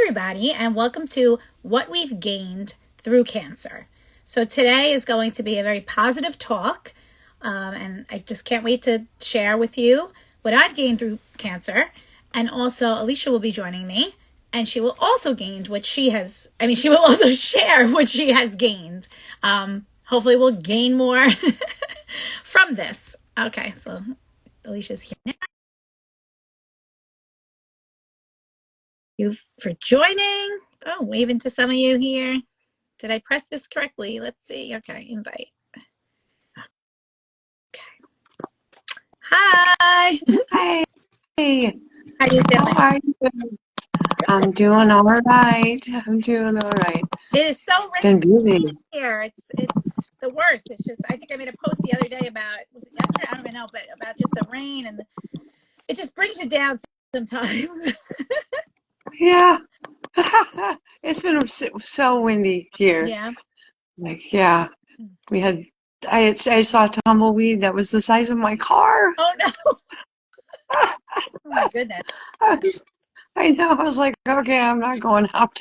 everybody, and welcome to What We've Gained Through Cancer. So today is going to be a very positive talk, and I just can't wait to share with you what I've gained through cancer. And also, Aliesha will be joining me, and she will also gain what she has. She will also share what she has gained. Hopefully, we'll gain more from this. Okay, so Alicia's here now. Thank you for joining. Oh, waving to some of you here. Did I press this correctly? Let's see. Okay, invite. Okay. Hi. Hi. How you doing? How are you? I'm doing all right. It is so Been busy. rainy here. It's the worst. It's just, I think I made a post the other day about, was it yesterday? I don't even know, but about just the rain, and it just brings you down sometimes. Yeah. It's been so windy here. Yeah. Yeah. I saw a tumbleweed that was the size of my car. Oh no. Oh my goodness. I know. I was like, okay, I'm not going out.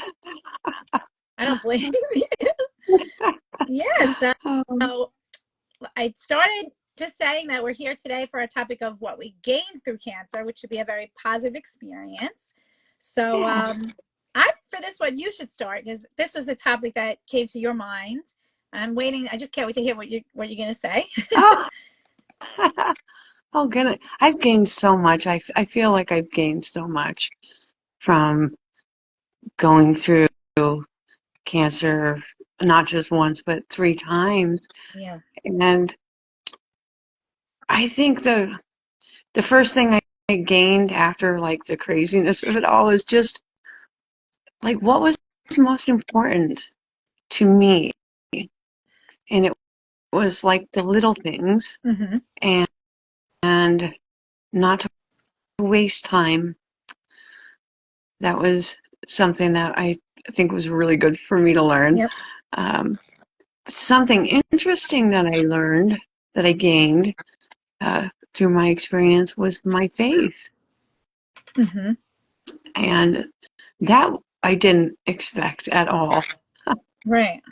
I don't blame you. Yes. So I started just saying that we're here today for a topic of what we gained through cancer, which should be a very positive experience. So for this one, you should start, because this was the topic that came to your mind. I'm waiting. I just can't wait to hear what you're going to say. Oh. Oh, goodness. I've gained so much. I feel like I've gained so much from going through cancer, not just once, but 3 times. Yeah. And I think the first thing I gained after like the craziness of it all is just like what was most important to me. And it was like the little things, Mm-hmm. and not to waste time. That was something that I think was really good for me to learn. Yep. Something interesting that I learned, that I gained through my experience, was my faith. Mm-hmm. And that I didn't expect at all. Right.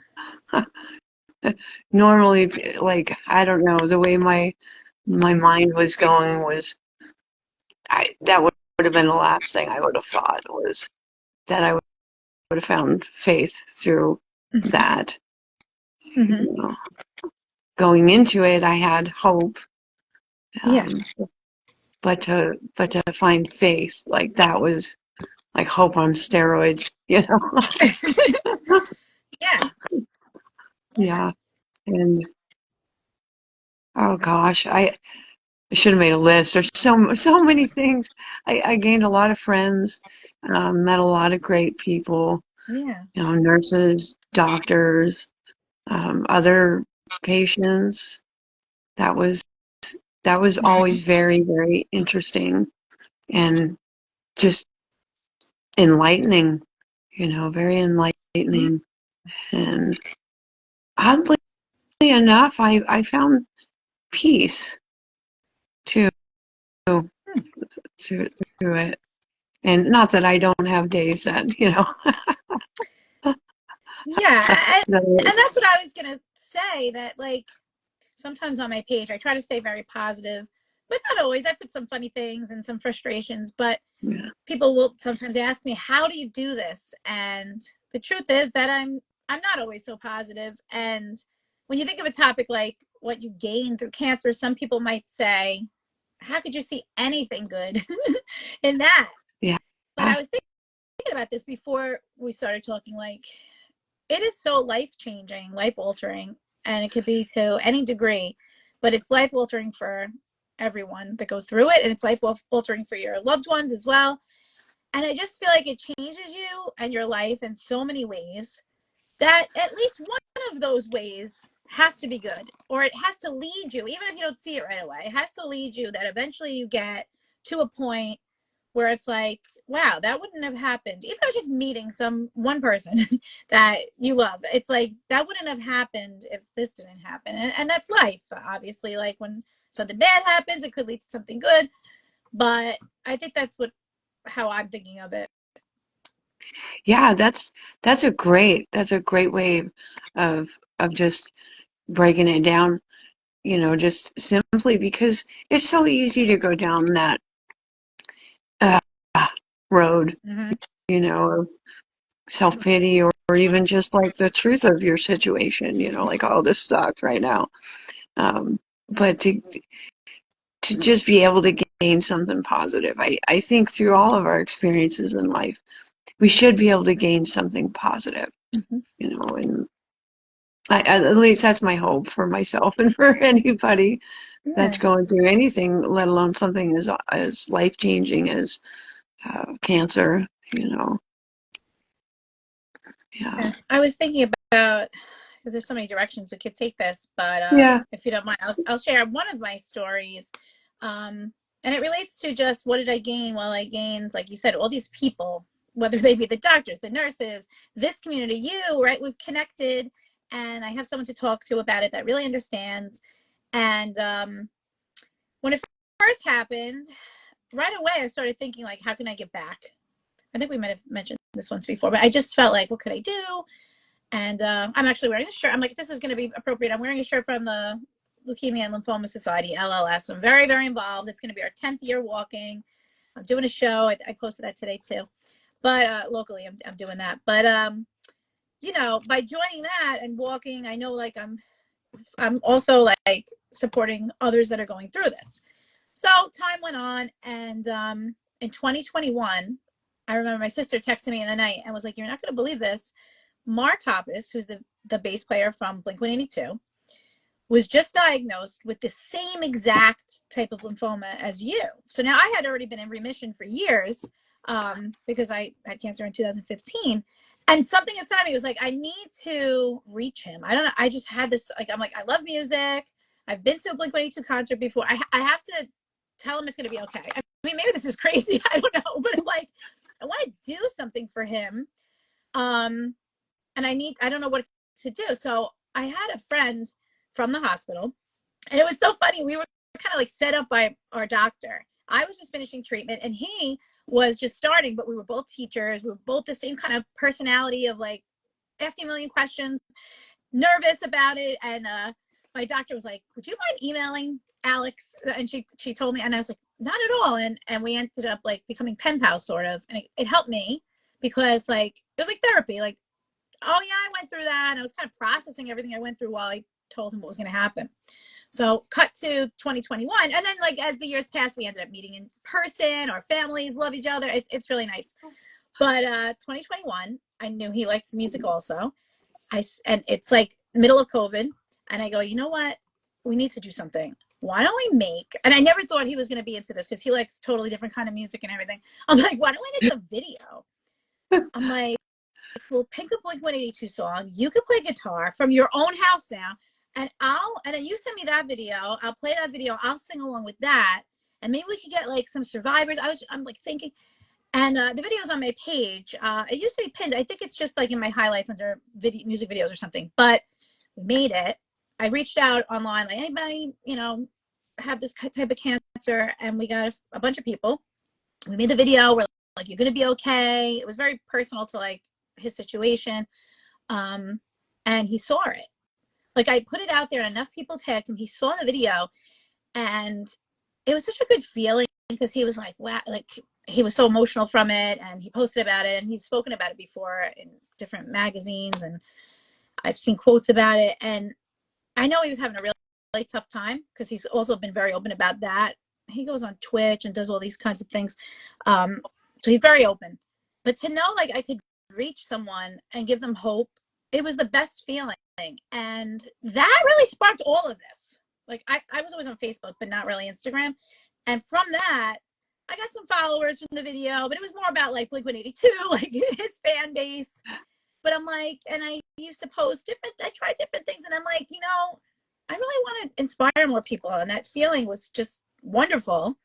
Normally, like, I don't know, the way my mind was going was, that would have been the last thing I would have thought, was that I would have found faith through Mm-hmm. that. Mm-hmm. You know, going into it, I had hope. Yeah. But to find faith, like, that was like hope on steroids, you know? Yeah. Yeah. And oh gosh, I should have made a list. There's so many things. I gained a lot of friends, met a lot of great people, Yeah. nurses, doctors, other patients. That was always very, very interesting and just enlightening, very enlightening. And oddly enough, I found peace too through it. And not that I don't have days that, Yeah. And that that's what I was going to say, that like sometimes on my page, I try to stay very positive, but not always. I put some funny things and some frustrations, but yeah. people will sometimes ask me, how do you do this? And the truth is that I'm not always so positive. And when you think of a topic like what you gain through cancer, some people might say, how could you see anything good in that? Yeah. But I was thinking about this before we started talking, like, it is so life changing, life altering, and it could be to any degree, but it's life altering for everyone that goes through it, and it's life altering for your loved ones as well. And I just feel like it changes you and your life in so many ways, that at least one of those ways has to be good, or it has to lead you, even if you don't see it right away, it has to lead you that eventually you get to a point where it's like, wow, that wouldn't have happened. Even if it's just meeting one person that you love, it's like, that wouldn't have happened if this didn't happen. And that's life, obviously. Like, when something bad happens, it could lead to something good. But I think that's how I'm thinking of it. Yeah, that's a great way of just breaking it down, just simply because it's so easy to go down that uh, road, Hmm. of self-pity, or even just like the truth of your situation, like, oh, this sucks right now. Um, but to just be able to gain something positive. I think through all of our experiences in life, we should be able to gain something positive, Hmm. and at least that's my hope for myself and for anybody that's Yeah. going through anything, let alone something as life changing as cancer. Yeah, Yeah. I was thinking about, because there's so many directions we could take this, but yeah, if you don't mind, I'll share one of my stories. And it relates to just what did I gain? Well, I gained, like you said, all these people, whether they be the doctors, the nurses, this community, you, right? We've connected, and I have someone to talk to about it that really understands. And when it first happened, right away, I started thinking, like, how can I give back? I think we might have mentioned this once before, but I just felt like, what could I do? And I'm actually wearing a shirt. I'm like, this is going to be appropriate. I'm wearing a shirt from the Leukemia and Lymphoma Society, LLS. I'm very, very involved. It's going to be our 10th year walking. I'm doing a show. I posted that today too. But locally, I'm doing that. But, by joining that and walking, I know like I'm also like supporting others that are going through this. So time went on. And in 2021, I remember my sister texted me in the night and was like, you're not going to believe this. Mark Hoppus, who's the bass player from Blink 182, was just diagnosed with the same exact type of lymphoma as you. So now I had already been in remission for years, because I had cancer in 2015. And something inside me was like, I need to reach him. I don't know. I just had this, like, I'm like, I love music. I've been to a Blink 182 concert before. I have to tell him it's going to be okay. I mean, maybe this is crazy. I don't know. But I'm like, I want to do something for him. Um, and I don't know what to do. So I had a friend from the hospital, and it was so funny. We were kind of like set up by our doctor. I was just finishing treatment, and he was just starting, but we were both teachers. We were both the same kind of personality of like asking a million questions, nervous about it. And my doctor was like, would you mind emailing Alex? And she told me, and I was like, not at all. And we ended up like becoming pen pals sort of. And it helped me because like it was like therapy. Like, oh yeah, I went through that. And I was kind of processing everything I went through while I told him what was going to happen. So cut to 2021. And then like as the years passed, we ended up meeting in person. Our families love each other. It's really nice. But 2021, I knew he liked music also. And it's like middle of COVID. And I go, you know what? We need to do something. Why don't we make, and I never thought he was going to be into this because he likes totally different kind of music and everything. I'm like, why don't we make a video? I'm like, we'll pick a Blink 182 song. You could play guitar from your own house now, and then you send me that video. I'll play that video. I'll sing along with that, and maybe we could get like some survivors. I'm like thinking, and the video's on my page. It used to be pinned. I think it's just like in my highlights under music videos or something. But we made it. I reached out online, like anybody, have this type of cancer, and we got a bunch of people. We made the video. We're like, you're gonna be okay. It was very personal to like his situation. Um, and he saw it. Like I put it out there and enough people tagged him. He saw the video, and it was such a good feeling because he was like, wow, like he was so emotional from it, and he posted about it, and he's spoken about it before in different magazines, and I've seen quotes about it. And I know he was having a really, really tough time because he's also been very open about that. He goes on Twitch and does all these kinds of things. So he's very open. But to know like I could reach someone and give them hope, it was the best feeling. And that really sparked all of this. Like I was always on Facebook, but not really Instagram. And from that, I got some followers from the video, but it was more about like Blink 182, like his fan base. But I'm like, and I used to post I tried different things, and I'm like, I really want to inspire more people. And that feeling was just wonderful.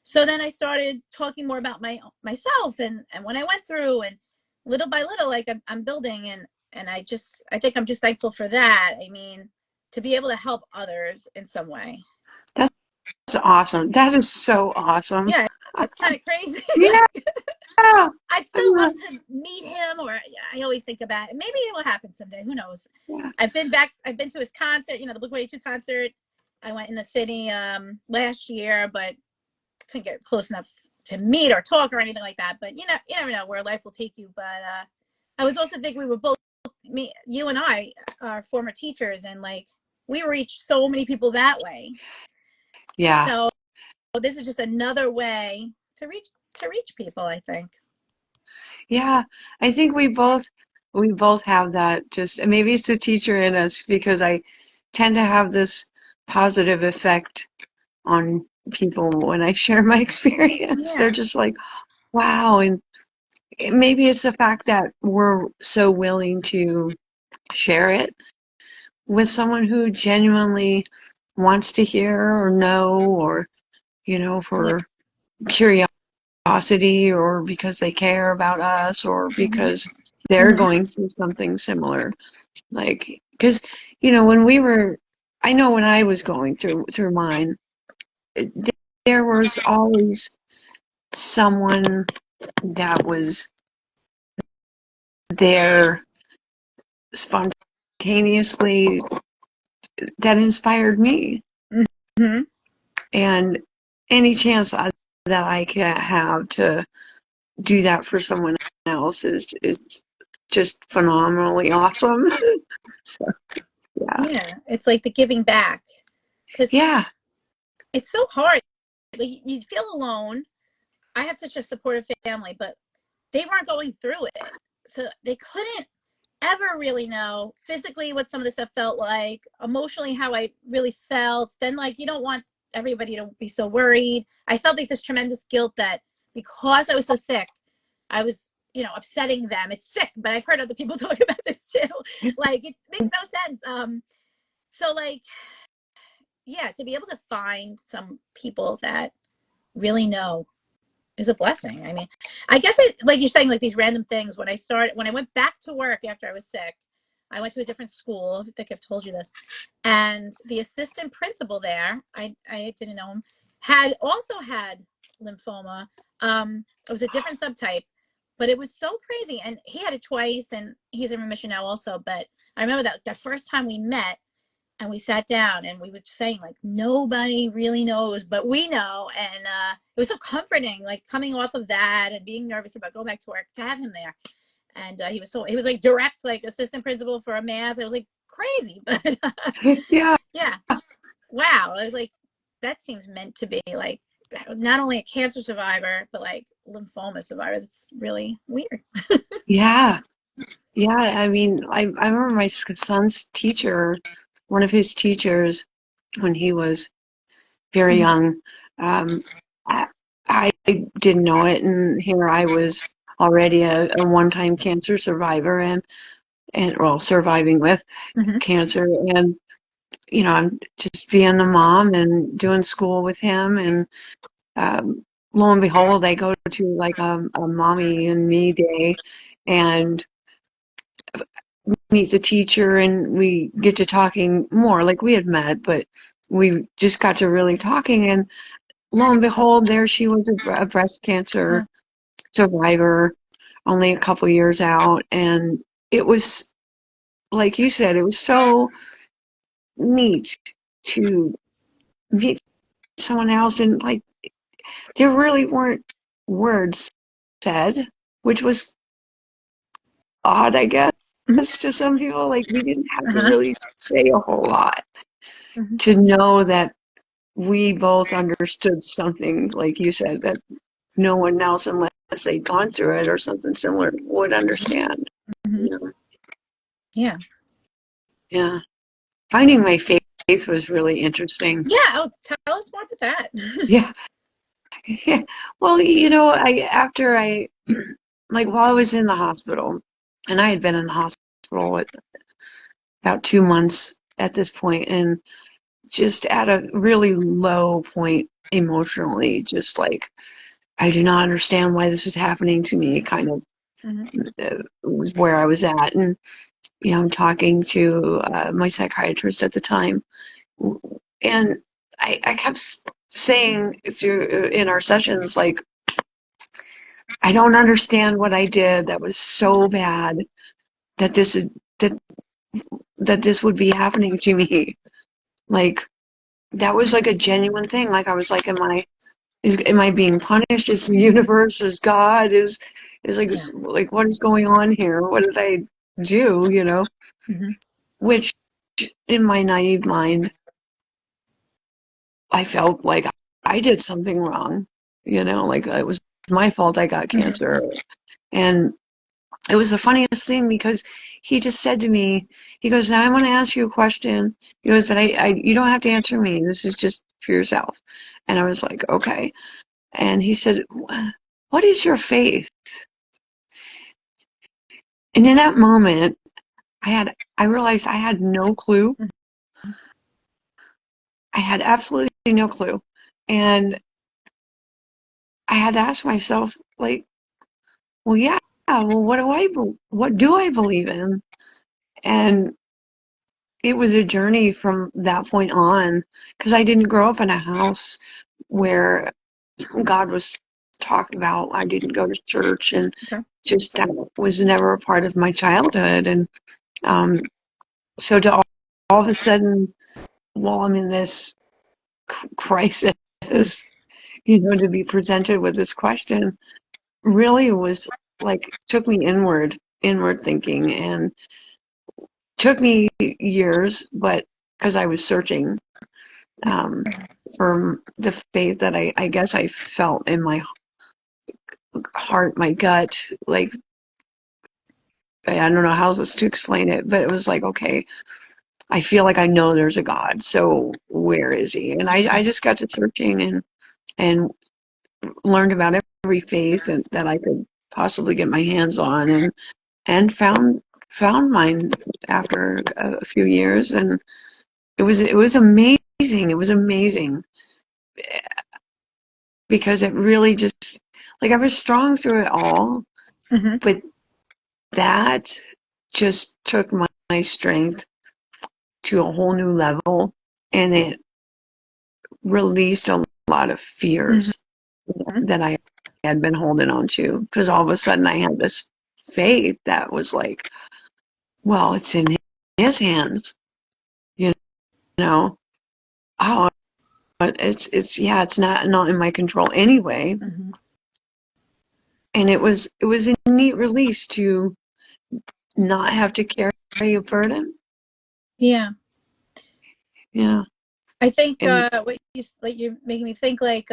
So then I started talking more about myself and when I went through, and little by little, like I'm building, and I think I'm just thankful for that. I mean, to be able to help others in some way. that's awesome. That is so awesome. Yeah, It's kind of crazy. Yeah. Like, I'd still love I'm to meet him, or I always think about it. Maybe it will happen someday. Who knows? yeah. I've been back. I've been to his concert. The Blink-182 concert. I went in the city last year, but couldn't get close enough to meet or talk or anything like that. But you never know where life will take you. But I was also thinking we were both you and I are former teachers, and like we reach so many people that way. Yeah. So this is just another way to reach people, I think. Yeah. I think we both have that just, and maybe it's the teacher in us because I tend to have this positive effect on people when I share my experience. They're Yeah. just like, wow. And maybe it's the fact that we're so willing to share it with someone who genuinely wants to hear or know, or, Yeah. for curiosity, or because they care about us, or Hmm. because they're Hmm. going through something similar. Like, because, when I know when I was going through mine, there was always someone that was there spontaneously that inspired me. Hmm. And any chance that I can have to do that for someone else is just phenomenally awesome. So, yeah. Yeah. It's like the giving back because Yeah. it's so hard. Like you feel alone. I have such a supportive family, but they weren't going through it. So they couldn't ever really know physically what some of the stuff felt like, emotionally how I really felt. Then like you don't want everybody to be so worried. I felt like this tremendous guilt that because I was so sick, I was, upsetting them. It's sick, but I've heard other people talk about this too. Like it makes no sense. So like yeah, to be able to find some people that really know is a blessing. I mean, I guess like you're saying, like these random things. When I went back to work after I was sick, I went to a different school. I think I've told you this. And the assistant principal there, I didn't know him, had also had lymphoma. It was a different subtype, but it was so crazy. And he had it twice, and he's in remission now also. But I remember that the first time we met, and we sat down and we were saying like nobody really knows but we know, and it was so comforting, like coming off of that and being nervous about going back to work, to have him there. And he was like direct, like assistant principal for a math. It was like crazy, but Yeah. yeah, wow. I was like, that seems meant to be, like not only a cancer survivor but like lymphoma survivor. That's really weird. Yeah. Yeah. I mean, I remember my son's teacher, one of his teachers, when he was very Mhm. young. Um, I, I didn't know it, and here I was already a one-time cancer survivor, and well, surviving with Mhm. cancer, and I'm just being a mom and doing school with him, and lo and behold, I go to like a mommy and me day, and meet the teacher, and we get to talking more. Like we had met, but we just got to really talking, and lo and behold, there she was, a breast cancer Uh-huh. survivor, only a couple years out. And it was, like you said, it was so neat to meet someone else. And like, there really weren't words said, which was odd, I guess, Mhm. to some people. Like, we didn't have to Uh-huh. really say a whole lot Mhm. to know that we both understood something, like you said, that no one else, unless they'd gone through it or something similar, would understand. Mhm. You know? Yeah. Yeah. Finding my faith was really interesting. Yeah. Oh, tell us more about that. Yeah. Yeah. Well, after I, like, while I was in the hospital, and I had been in the hospital at about 2 months at this point, and just at a really low point emotionally, just like, I do not understand why this is happening to me, kind of, Mhm. was where I was at. And, I'm talking to my psychiatrist at the time, and I kept saying through in our sessions, like, I don't understand what I did that was so bad that that that this would be happening to me. Like, that was like a genuine thing. Like, I was like, am I being punished? Is the universe, is God, is Yeah. like what is going on here? What did I do? Hmm. Which in my naive mind, I felt like I did something wrong. Like it was my fault I got Hmm. cancer. And it was the funniest thing because he just said to me, he goes, now I want to ask you a question. He goes, but you don't have to answer me. This is just for yourself. And I was like, okay. And he said, what is your faith? And in that moment, I realized I had no clue. I had absolutely no clue. And I had to ask myself, like, well, yeah, well, what do I believe in? And it was a journey from that point on, because I didn't grow up in a house where God was talked about. I didn't go to church, and Okay. just that was never a part of my childhood. And um, so to all of a sudden, while I'm in this crisis, to be presented with this question really was like took me inward thinking, and took me years, but because I was searching um, for the faith that I guess I felt in my heart, my gut. Like, I don't know how else to explain it, but it was like, okay, I feel like I know there's a God, so where is he? And I just got to searching, and learned about every faith that I could possibly get my hands on, and found mine after a few years. And it was amazing. It was amazing because it really just, like, I was strong through it all, Hmm. but that just took my strength to a whole new level, and it released a lot of Hmm. fears that I had been holding on to, because all of a sudden I had this faith that was like, well, it's in his hands, you know. Oh, it's yeah, it's not in my control anyway. Hmm. And it was a neat release to not have to carry a burden. Yeah. Yeah. I think And what you're making me think, like,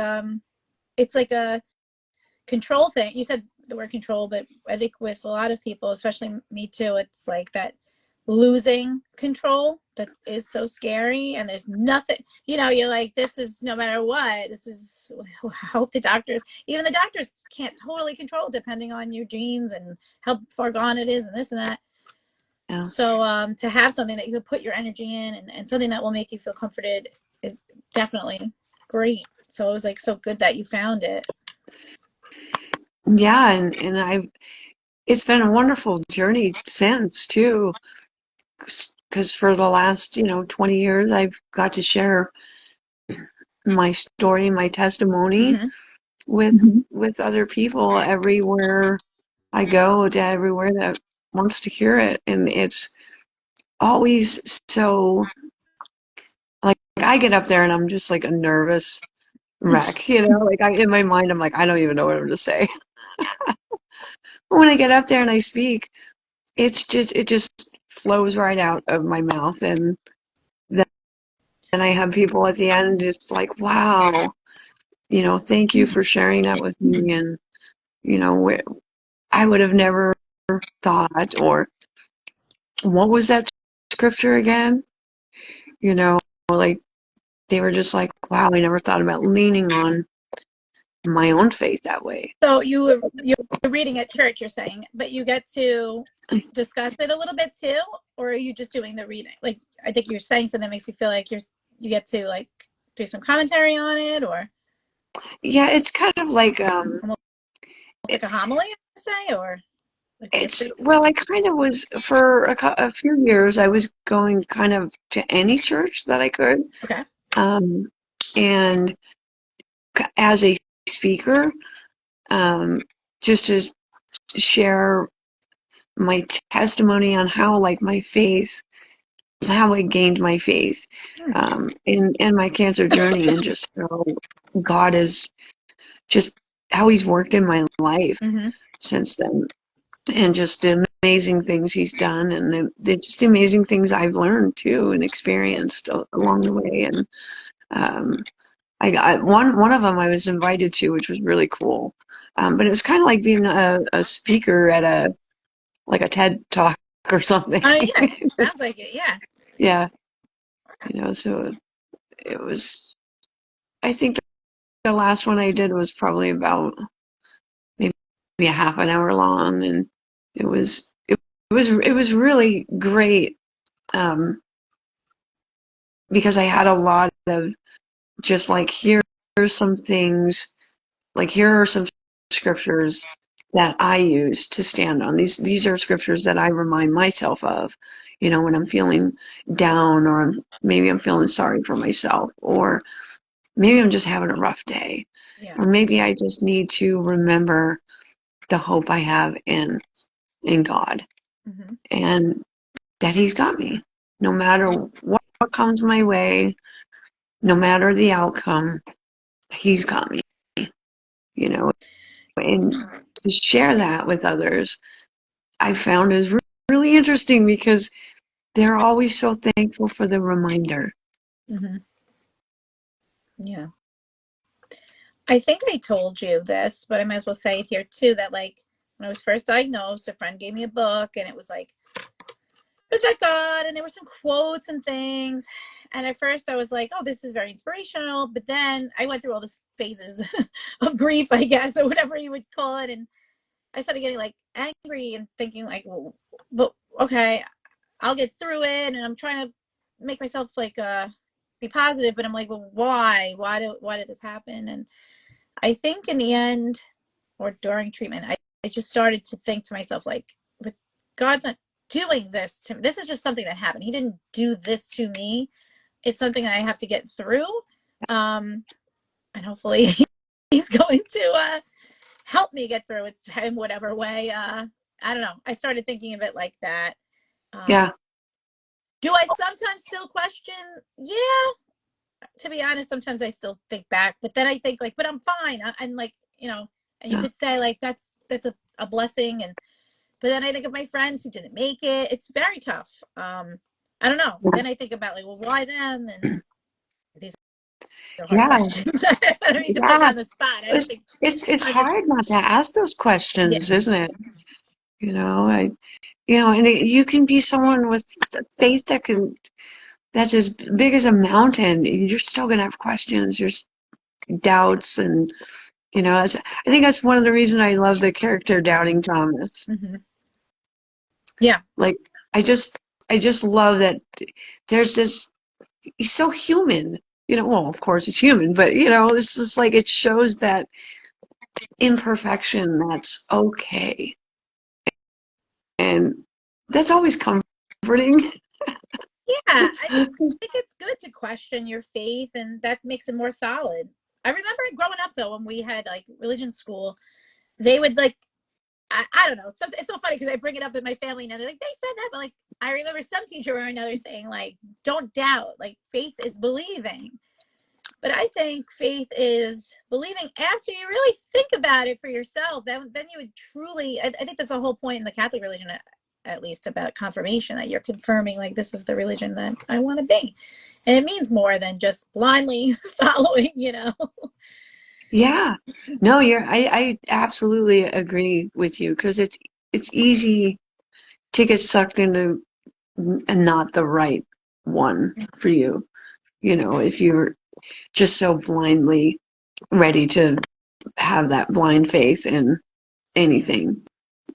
it's like a control thing. You said the word control, but I think with a lot of people, especially me too, it's like that losing control that is so scary. And there's nothing, you're like, this is no matter what, this is, I hope even the doctors can't totally control it, depending on your genes and how far gone it is and this and that. yeah. So to have something that you can put your energy in, and something that will make you feel comforted is definitely great. So it was like so good that you found it. Yeah, and I've it's been a wonderful journey since too, because for the last 20 years I've got to share my story, my testimony Hmm. with with other people everywhere I go, to everywhere that wants to hear it. And it's always so, like, I get up there and I'm just like a nervous wreck, like, in my mind I'm like, I don't even know what I'm to say. But when I get up there and I speak, it just flows right out of my mouth. And then I have people at the end just like, wow, thank you for sharing that with me. And where I would have never thought, or what was that scripture again? Like, they were just like, wow, I never thought about leaning on my own faith that way. So you're reading at church, you're saying, but you get to discuss it a little bit too, or are you just doing the reading? Like, I think you're saying something that makes you feel like you get to, like, do some commentary on it, or Yeah, it's kind of like almost like it, a homily, I say, or like what it's it's. well, I kind of was for a few years. I was going kind of to any church that I could, Okay. um, and as a speaker, just to share my testimony on how like my faith, how I gained my faith in my cancer journey, and just how God is just how he's worked in my life Mm-hmm. since then, and just the amazing things he's done, and the just amazing things I've learned too and experienced along the way. And I got one of them I was invited to, which was really cool. But it was kind of like being a speaker at a like a TED talk or something. Yeah, Just, sounds like it. Yeah. yeah, so it was. I think the last one I did was probably about maybe a half an hour long, and it was really great, um, because I had a lot of just like here's some things, like here are some scriptures that I use to stand on. These are scriptures that I remind myself of, when I'm feeling down, or maybe I'm feeling sorry for myself, or maybe I'm just having a rough day, Yeah. or maybe I just need to remember the hope I have in God, Mm-hmm. and that he's got me no matter what comes my way, no matter the outcome, he's got me, you know, and to share that with others, I found is really interesting because they're always so thankful for the reminder. Mm-hmm. Yeah. I think I told you this, but I might as well say it here too, that like when I was first diagnosed, a friend gave me a book and it was like, it was about God and there were some quotes and things. And at first I was like, oh, this is very inspirational. But then I went through all the phases of grief, I guess, or whatever you would call it. And I started getting like angry and thinking like, well, but okay, I'll get through it. And I'm trying to make myself like be positive, but I'm like, well, why? Why did this happen? And I think in the end or during treatment, I just started to think to myself, like, but God's not doing this to me. This is just something that happened. He didn't do this to me. It's something I have to get through. And hopefully he's going to help me get through it in whatever way. I don't know. I started thinking of it like that. Yeah, Do I sometimes still question? Yeah, to be honest, sometimes I still think back, but then I think like, but I'm fine. I'm like, and you yeah, could say like that's a blessing, and but then I think of my friends who didn't make it. It's very tough. I don't know. yeah, Then I think about like, well, why them? And these are hard yeah, questions. I don't need to put you yeah. on the spot. I don't It's think it's I just hard not to ask those yeah. questions, isn't it? I and you can be someone with faith that's as big as a mountain. You're still gonna have questions. There's doubts, and I think that's one of the reasons I love the character Doubting Thomas. Mm-hmm. Yeah. Like, I just I just love that there's this. He's so human. Well, of course he's human, but it's just like it shows that imperfection, that's okay, and that's always comforting. Yeah. I think it's good to question your faith, and that makes it more solid. I remember growing up though when we had like religion school, they would like I don't know. It's so funny because I bring it up in my family now. They're like, they said that, but like, I remember some teacher or another saying like, don't doubt. Like, faith is believing. But I think faith is believing after you really think about it for yourself. Then you would truly. I think that's the whole point in the Catholic religion, at least about confirmation, that you're confirming like this is the religion that I want to be, and it means more than just blindly following. Yeah, no, I absolutely agree with you, because it's easy to get sucked into and not the right one for you. If you're just so blindly ready to have that blind faith in Yeah. anything,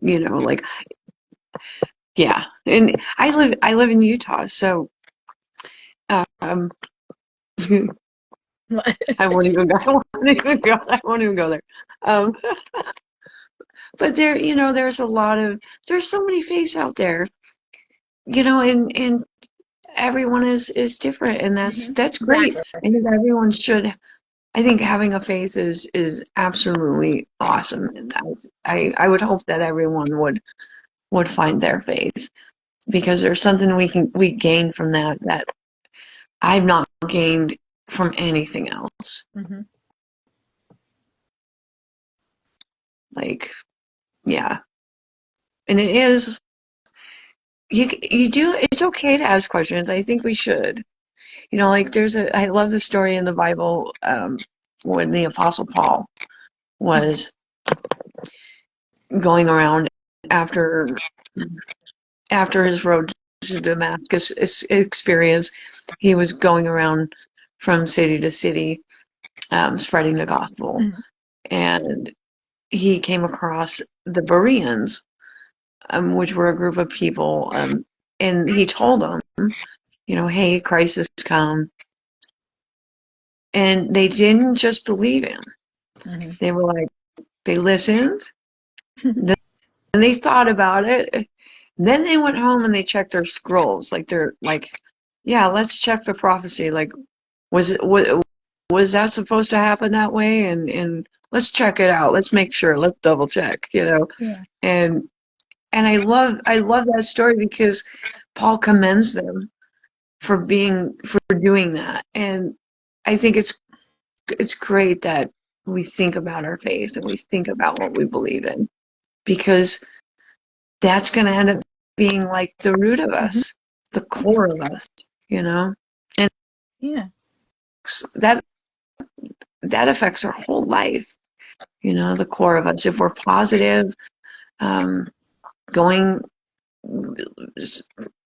like, yeah. And I live in Utah, so um I won't even go. I won't even go. I won't even go there. Um, but there's so many faiths out there, and everyone is different, and that's Mm-hmm. that's great. Exactly. I think everyone should I think having a faith is absolutely awesome, and I would hope that everyone would find their faith, because there's something we gain from that I've not gained from anything else. Mm-hmm. Like, yeah, and it is you do. It's okay to ask questions. I think we should. Like I love the story in the Bible, when the Apostle Paul was going around after after his road to Damascus experience. He was going around from city to city, spreading the gospel, Mm-hmm. and he came across the Bereans, which were a group of people, and he told them, hey, Christ has come. And they didn't just believe him. Mm-hmm. They were like, they listened, then they thought about it. Then they went home and they checked their scrolls. Like, they're like, yeah, let's check the prophecy. Like, was that supposed to happen that way? And let's check it out. Let's make sure. Let's double check. Yeah. And I love that story, because Paul commends them for doing that. And I think it's great that we think about our faith and we think about what we believe in, because that's going to end up being like the root of Mm-hmm. us, the core of us, and Yeah. that that affects our whole life, the core of us. If we're positive, um, going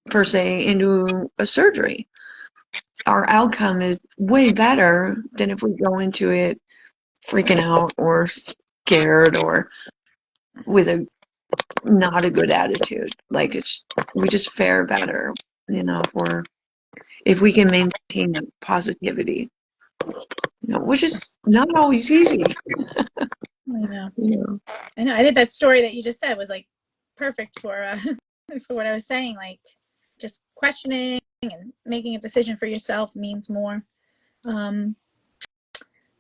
per se into a surgery, our outcome is way better than if we go into it freaking out or scared or with a not a good attitude. Like, we just fare better, if we can maintain that positivity, which is not always easy. I know. You know. I know. I think that story that you just said was like perfect for for what I was saying. Like, just questioning and making a decision for yourself means more. Um,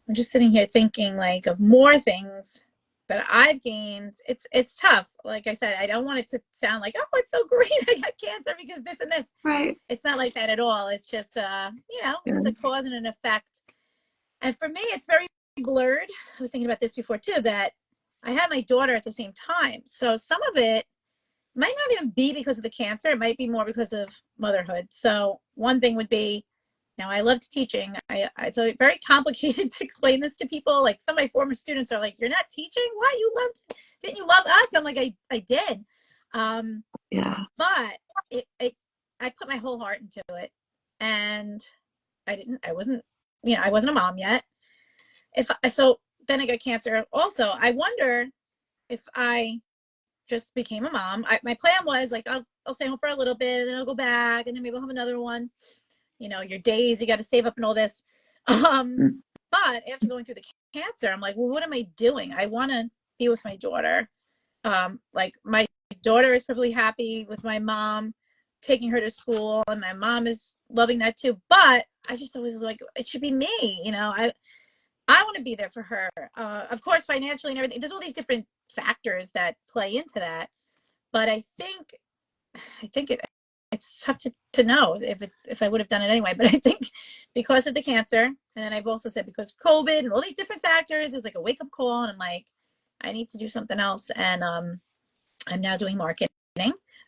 I'm just sitting here thinking like of more things that I've gained. It's tough. Like I said, I don't want it to sound like, oh, it's so great I got cancer because this and this. Right. It's not like that at all. It's just Yeah. it's a cause and an effect. And for me, it's very blurred. I was thinking about this before too, that I had my daughter at the same time. So some of it might not even be because of the cancer. It might be more because of motherhood. So one thing would be, now I loved teaching. It's very complicated to explain this to people. Like, some of my former students are like, "You're not teaching? Why? Didn't you love us?" I'm like, I did. Yeah. But I put my whole heart into it, and I wasn't a mom yet. So then I got cancer. Also, I wonder if I just became a mom. My plan was like, I'll stay home for a little bit, and then I'll go back, and then maybe I'll have another one. Your days, you got to save up and all this. Um, Mm. but after going through the cancer, I'm like, well, what am I doing? I want to be with my daughter. Like, my daughter is perfectly happy with my mom taking her to school, and my mom is loving that too. But I just always like, it should be me. I want to be there for her. Of course, financially and everything. There's all these different factors that play into that. But I think it's tough to know if I would have done it anyway. But I think because of the cancer, and then I've also said because of COVID and all these different factors, it's like a wake up call, and I'm like, I need to do something else. And I'm now doing marketing.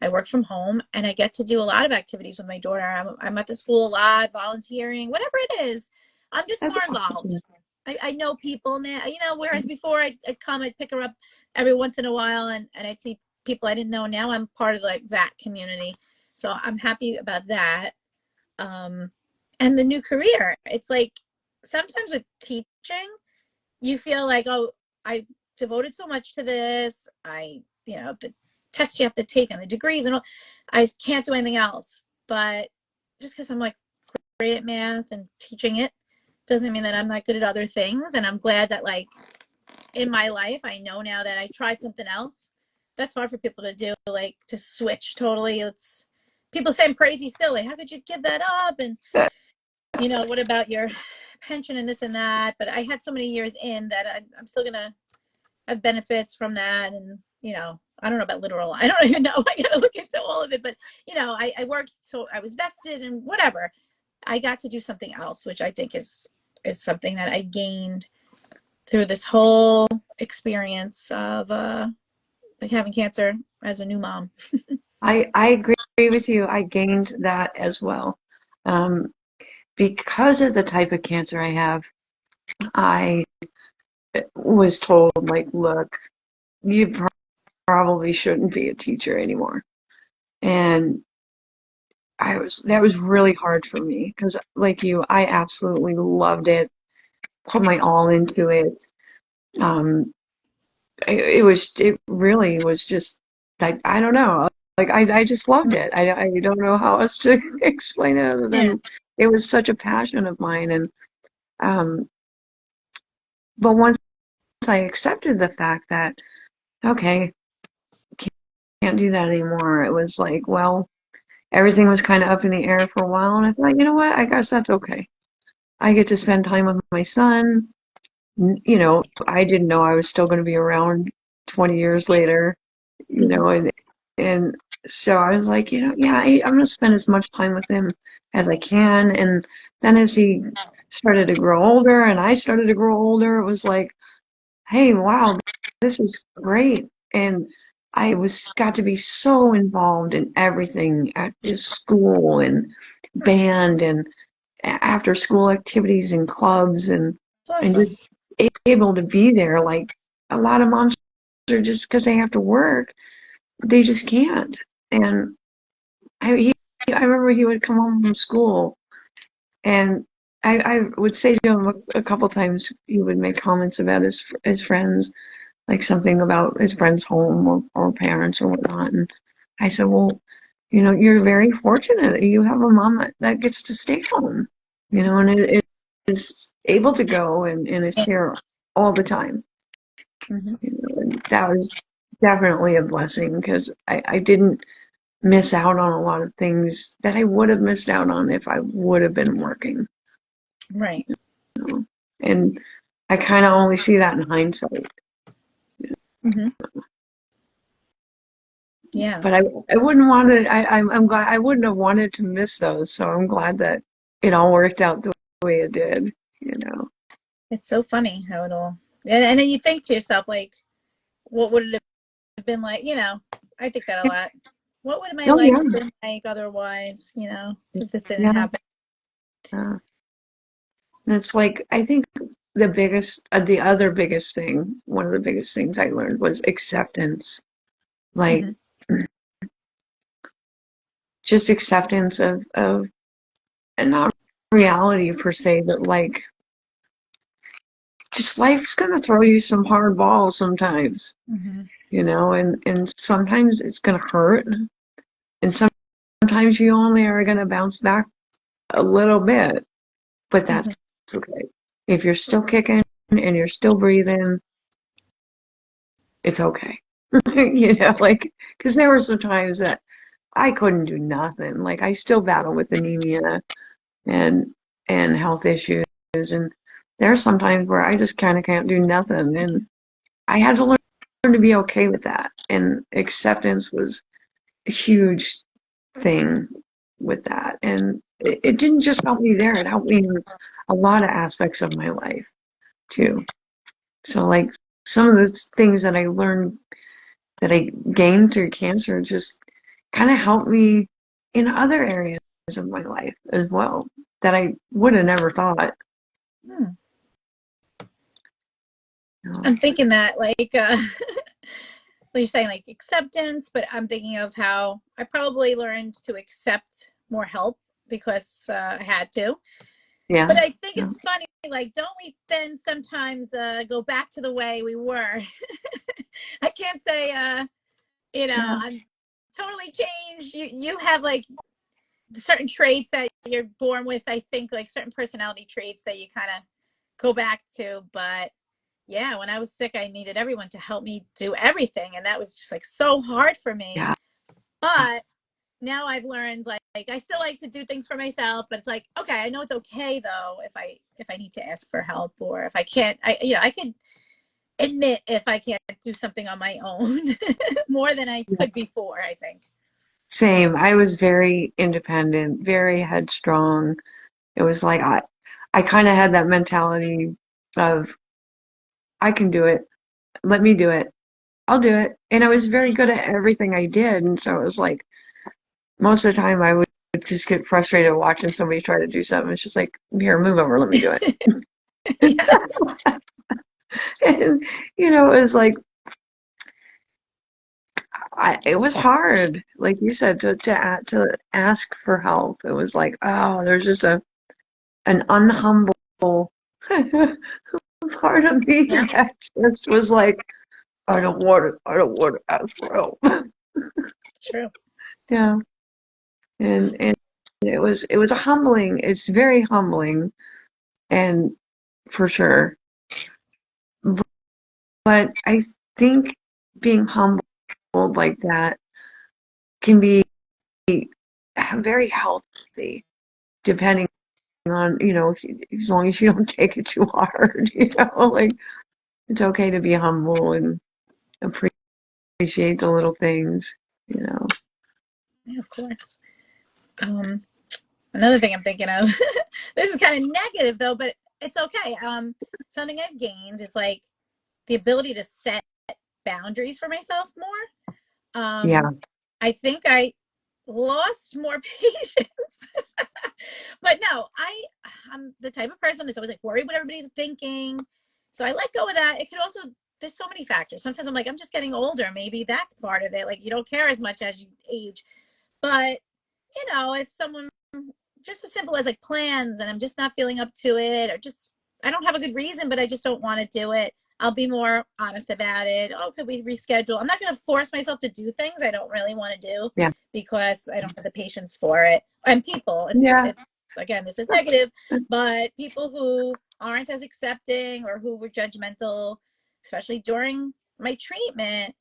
I work from home, and I get to do a lot of activities with my daughter. I'm at the school a lot, volunteering, whatever it is. I'm just That's more involved. awesome. I know people now, whereas before I'd come, I'd pick her up every once in a while, and I'd see people I didn't know. Now I'm part of like that community. So I'm happy about that. Um, and the new career, it's like sometimes with teaching, you feel like, oh, I devoted so much to this. The tests you have to take and the degrees and all, I can't do anything else. But just because I'm like great at math and teaching it doesn't mean that I'm not good at other things. And I'm glad that, like, in my life, I know now that I tried something else. That's hard for people to do, like, to switch totally. People say I'm crazy still. Like, how could you give that up? And what about your pension and this and that, but I had so many years in that I'm still gonna have benefits from that. And I don't know about literal. I don't even know. I gotta look into all of it. But I worked, so I was vested and whatever. I got to do something else, which I think is something that I gained through this whole experience of like having cancer as a new mom. I agree with you. I gained that as well. Um, because of the type of cancer I have, I was told, like, look, you probably shouldn't be a teacher anymore. And that was really hard for me because, like you, I absolutely loved it, put my all into it. Um, it really was just like, I don't know, like I just loved it. I don't know how else to explain it other Yeah. than it was such a passion of mine. And um, but once I accepted the fact that, okay, can't do that anymore, it was like, well, everything was kind of up in the air for a while, and I thought, you know what, I guess that's okay. I get to spend time with my son. I didn't know I was still going to be around 20 years later, Mm-hmm. and so I was like, yeah, I'm going to spend as much time with him as I can. And then as he started to grow older and I started to grow older, it was like, hey, wow, this is great. And I got to be so involved in everything at his school and band and after school activities and clubs, It's and awesome. just able to be there. Like a lot of moms are just because they have to work, they just can't. And I I remember he would come home from school and I would say to him a couple times, he would make comments about his friends, like something about his friend's home or parents or whatnot. And I said, well, you're very fortunate that you have a mom that gets to stay home, and it is able to go and is here all the time. Mm-hmm. And that was definitely a blessing because I didn't miss out on a lot of things that I would have missed out on if I would have been working. Right. And I kind of only see that in hindsight. Mm-hmm. Yeah. But I wouldn't want it. I'm glad I wouldn't have wanted to miss those. So I'm glad that it all worked out the way it did. You know. It's so funny how it all. And then you think to yourself, like, what would it have been like? I think that a lot. What would my Oh life yeah, have been like otherwise? If this didn't yeah. happen. And it's like I think the other biggest thing, one of the biggest things I learned was acceptance. Like Mm-hmm. just acceptance of and not reality per se, but like just life's gonna throw you some hard balls sometimes, Mm-hmm. and sometimes it's gonna hurt, and sometimes you only are gonna bounce back a little bit, but that's Mm-hmm. okay. If you're still kicking and you're still breathing, it's okay. Like because there were some times that I couldn't do nothing. Like I still battle with anemia and and health issues, and there are some times where I just kind of can't do nothing, and I had to learn to be okay with that. And acceptance was a huge thing with that, and it didn't just help me there; it helped me in a lot of aspects of my life too. So, like some of the things that I learned that I gained through cancer just kind of helped me in other areas of my life as well that I would have never thought. Hmm. You know. I'm thinking that, like, you're saying, like, acceptance, but I'm thinking of how I probably learned to accept more help because I had to. Yeah. But I think Yeah. it's funny, like, don't we then sometimes go back to the way we were? I can't say, Yeah. I'm totally changed. You have like certain traits that you're born with. I think like certain personality traits that you kind of go back to. But yeah, when I was sick, I needed everyone to help me do everything, and that was just like so hard for me. Yeah. But now I've learned like I still like to do things for myself, but it's like, okay, I know it's okay though if I need to ask for help, or if I can't, I could admit if I can't do something on my own more than I Yeah. could before, I think. Same. I was very independent, very headstrong. It was like I kind of had that mentality of I can do it. Let me do it. I'll do it. And I was very good at everything I did. And so it was like most of the time I would just get frustrated watching somebody try to do something. It's just like, here, move over, let me do it. Yes. And it was like it was hard, like you said, to ask for help. It was like, oh, there's just an unhumble part of me Yeah, that just was like, I don't want to ask for help. it's true. Yeah. And it was a humbling. It's very humbling, and for sure. But I think being humbled like that can be very healthy, depending on, as long as you don't take it too hard, like it's okay to be humble and appreciate the little things. Yeah, of course. Um, Another thing I'm thinking of, this is kind of negative though, but it's okay. Something I've gained is like the ability to set boundaries for myself more. Yeah, I think I lost more patience. But no, I'm the type of person that's always like worried what everybody's thinking. So I let go of that. It could also, there's so many factors. Sometimes I'm like, I'm just getting older. Maybe that's part of it. Like you don't care as much as you age. But if someone, just as simple as like plans and I'm just not feeling up to it, or just I don't have a good reason, but I just don't want to do it, I'll be more honest about it. Oh, could we reschedule? I'm not going to force myself to do things I don't really want to do yeah, because I don't have the patience for it. And people, yeah, it's again, this is negative, but people who aren't as accepting or who were judgmental, especially during my treatment,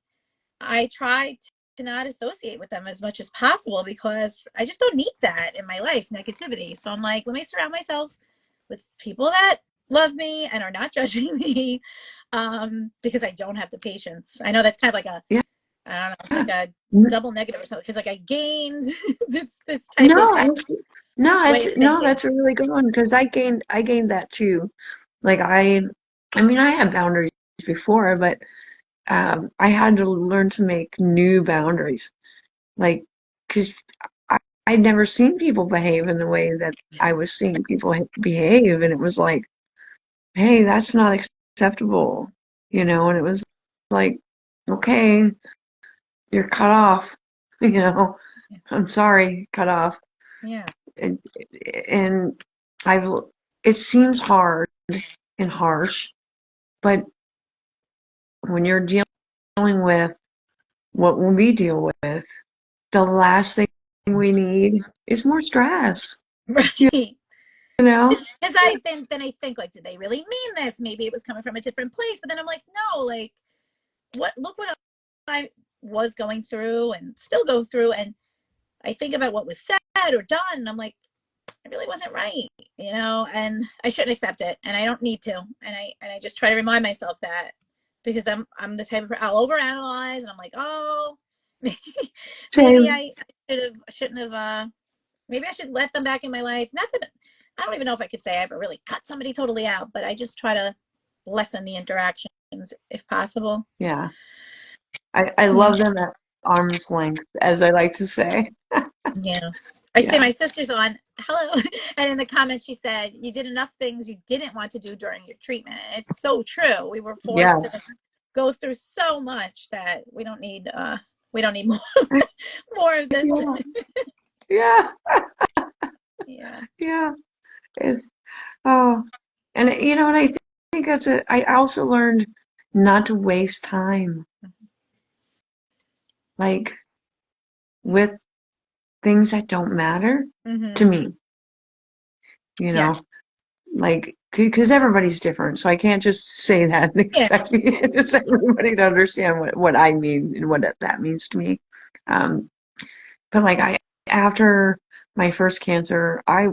I try to not associate with them as much as possible because I just don't need that in my life, negativity. So I'm like, let me surround myself with people that love me and are not judging me, because I don't have the patience. I know that's kind of like yeah. I don't know, like a double negative or something, because like I gained this type of No, actually, no, way of no, thinking. that's a really good one because I gained that too. Like I mean, I had boundaries before, but I had to learn to make new boundaries. Like, because I'd never seen people behave in the way that I was seeing people behave, and it was like, hey, that's not acceptable, and it was like, okay, you're cut off, you know, I'm sorry, cut off. Yeah. And, and I've, it seems hard and harsh, but when you're dealing with what we deal with, the last thing we need is more stress, you Right. know? Because I think like, did they really mean this? Maybe it was coming from a different place, but then I'm like, no, like look what I was going through and still go through, and I think about what was said or done, and I'm like, it really wasn't right, and I shouldn't accept it, and I don't need to, and I just try to remind myself that, because I'm the type of I'll overanalyze, and I'm like, oh, maybe Same. I shouldn't have maybe I should let them back in my life. Not that I don't even know if I could say I ever really cut somebody totally out, but I just try to lessen the interactions if possible. Yeah. I Yeah. love them at arm's length, as I like to say. Yeah. I see Yeah. my sister's on. Hello. And in the comments, she said, you did enough things you didn't want to do during your treatment. And it's so true. We were forced to Yes. go through so much that we don't need more more of this. Yeah. Yeah. Yeah. Yeah. It, oh, and and I think I also learned not to waste time, like with things that don't matter Mm-hmm. to me, you Yes. know, like because everybody's different, so I can't just say that and Yeah. expect just everybody to understand what I mean and what that means to me. Um, but like after my first cancer, I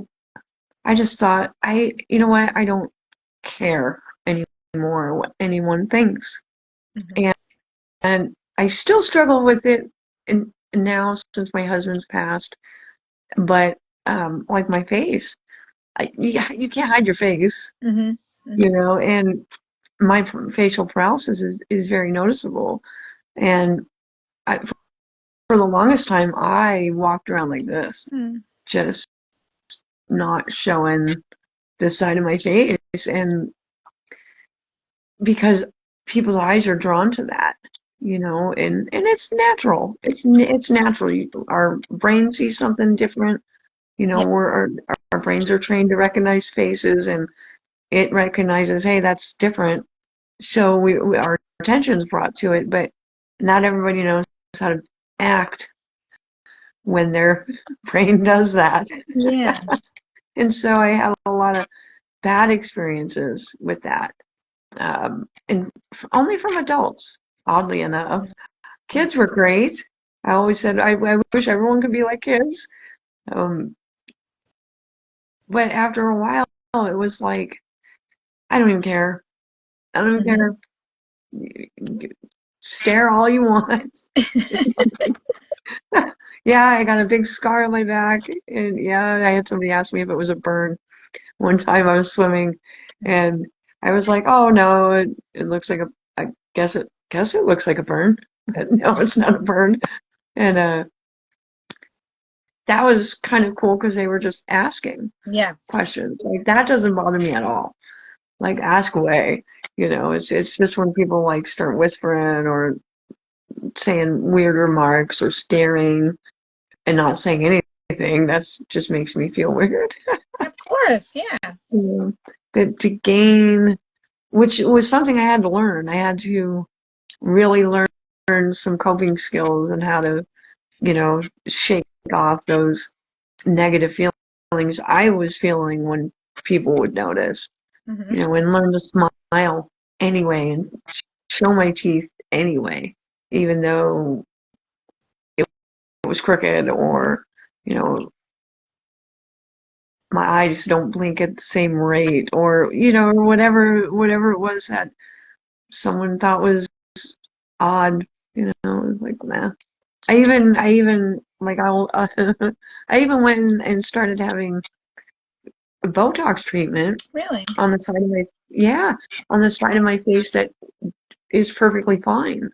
just thought, you know what, I don't care anymore what anyone thinks. Mm-hmm. And I still struggle with it now since my husband's passed, but like my face, you can't hide your face, Mm-hmm. you Mm-hmm. know, and my facial paralysis is very noticeable. And for the longest time, I walked around like this, Mm-hmm. just not showing this side of my face. And because people's eyes are drawn to that, you know, and it's natural. It's natural. Our brain sees something different, you know, Yeah. our brains are trained to recognize faces, and it recognizes, hey, that's different. So our attention is brought to it, but not everybody knows how to act when their brain does that. Yeah. And so I had a lot of bad experiences with that, and only from adults, oddly enough. Kids were great. I always said I wish everyone could be like kids. Um, but after a while, it was like, I don't even care. I don't even Mm-hmm. care. Stare all you want. Yeah, I got a big scar on my back, and yeah, I had somebody ask me if it was a burn. One time I was swimming, and I was like, "Oh no, it looks like a. I guess it looks like a burn, but no, it's not a burn." And that was kind of cool because they were just asking Yeah. questions. Like that doesn't bother me at all. Like ask away. You know, it's just when people like start whispering or saying weird remarks or staring and not saying anything, that's just makes me feel weird. Of course. Yeah. Yeah. That to gain, which was something I had to learn. I had to really learn some coping skills and how to, you know, shake off those negative feelings I was feeling when people would notice, Mm-hmm. you know, and learn to smile anyway and show my teeth anyway, even though it was crooked or, you know, my eyes don't blink at the same rate or, you know, whatever it was that someone thought was odd, you know, like, nah. I even like I even went and started having a Botox treatment Really. on the side of my yeah, on the side of my face that is perfectly fine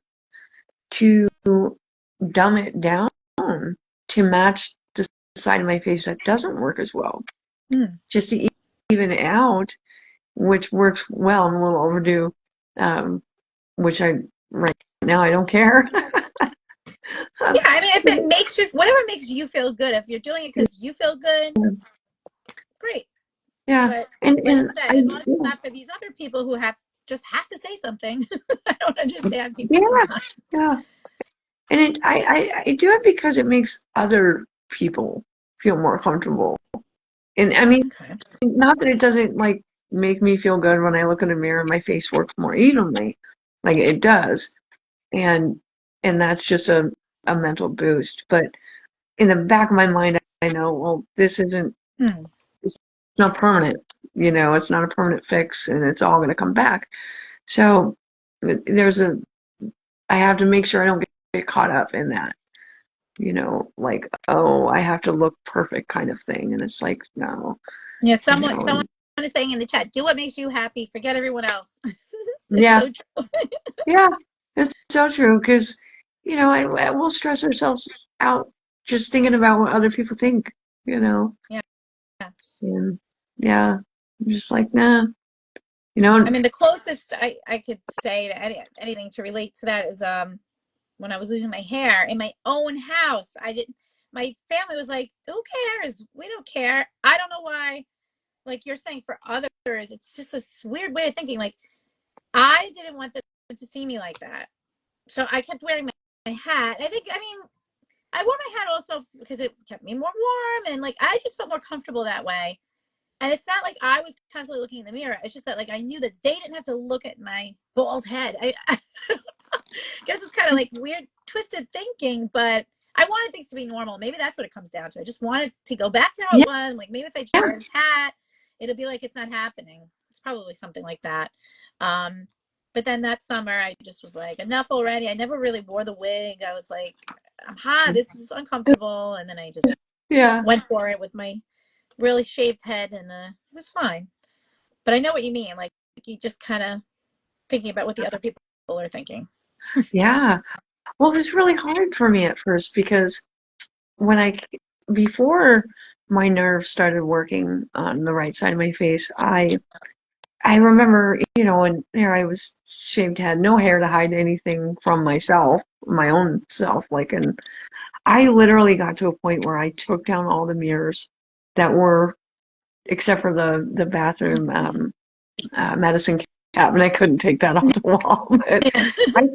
to dumb it down to match the side of my face that doesn't work as well. Mm. Just to even it out, which works well. I'm a little overdue, which I right now I don't care. Yeah. I mean, if it makes you, whatever makes you feel good, if you're doing it because you feel good, great. Yeah, But like you and said, as long as it's not for these other people who have to say something. I don't understand people yeah, sometimes. yeah. And I do it because it makes other people feel more comfortable. And I mean, Okay. not that it doesn't like make me feel good when I look in the mirror and my face works more evenly, like it does. And that's just a mental boost. But in the back of my mind, I know, well, this isn't, Hmm. it's not permanent. You know, it's not a permanent fix, and it's all going to come back. So there's I have to make sure I don't get caught up in that. You know, like, oh, I have to look perfect kind of thing. And it's like, no, Yeah. you Someone know, someone and is saying in the chat, do what makes you happy. Forget everyone else. It's yeah, so true. yeah, it's so true because, you know, we'll stress ourselves out just thinking about what other people think, you know, Yeah. and yeah, I'm just like, nah, you I know, mean, the closest I could say to anything to relate to that is when I was losing my hair in my own house. I didn't. My family was like, "Who cares? We don't care." I don't know why. Like you're saying, for others, it's just a weird way of thinking. Like I didn't want them to see me like that, so I kept wearing my hat. I mean, I wore my hat also because it kept me more warm, and like I just felt more comfortable that way. And it's not like I was constantly looking in the mirror. It's just that like I knew that they didn't have to look at my bald head. I guess it's kind of like weird, twisted thinking, but I wanted things to be normal. Maybe that's what it comes down to. I just wanted to go back to how it Yeah. was. Like maybe if I just wear this hat, it'll be like it's not happening. It's probably something like that. Um, but then that summer, I just was like, enough already. I never really wore the wig. I was like, I'm hot. This is uncomfortable. And then I just Yeah. went for it with my really shaved head, and it was fine. But I know what you mean. Like you just kind of thinking about what the other people are thinking. Yeah. Well, it was really hard for me at first because when before my nerves started working on the right side of my face, I remember, and there I was shaved head, no hair to hide anything from myself, my own self. And I literally got to a point where I took down all the mirrors that were, except for the bathroom medicine cabinet. I couldn't take that off the wall. But Yeah. I,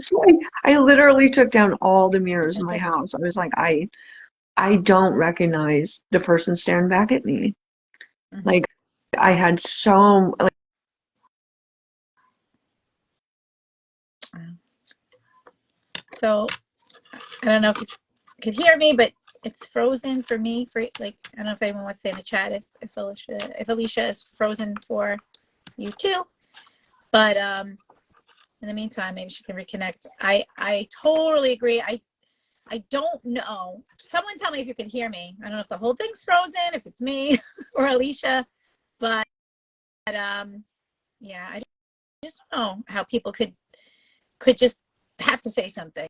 I literally took down all the mirrors in my house. I was like, I don't recognize the person staring back at me. Mm-hmm. Like I had so like, So I don't know if you could hear me, but it's frozen for me. For like, I don't know if anyone wants to say in the chat if Alicia is frozen for you too. But in the meantime, maybe she can reconnect. I totally agree. I don't know. Someone tell me if you can hear me. I don't know if the whole thing's frozen, if it's me or Alicia, but yeah, I just don't know how people could just have to say something.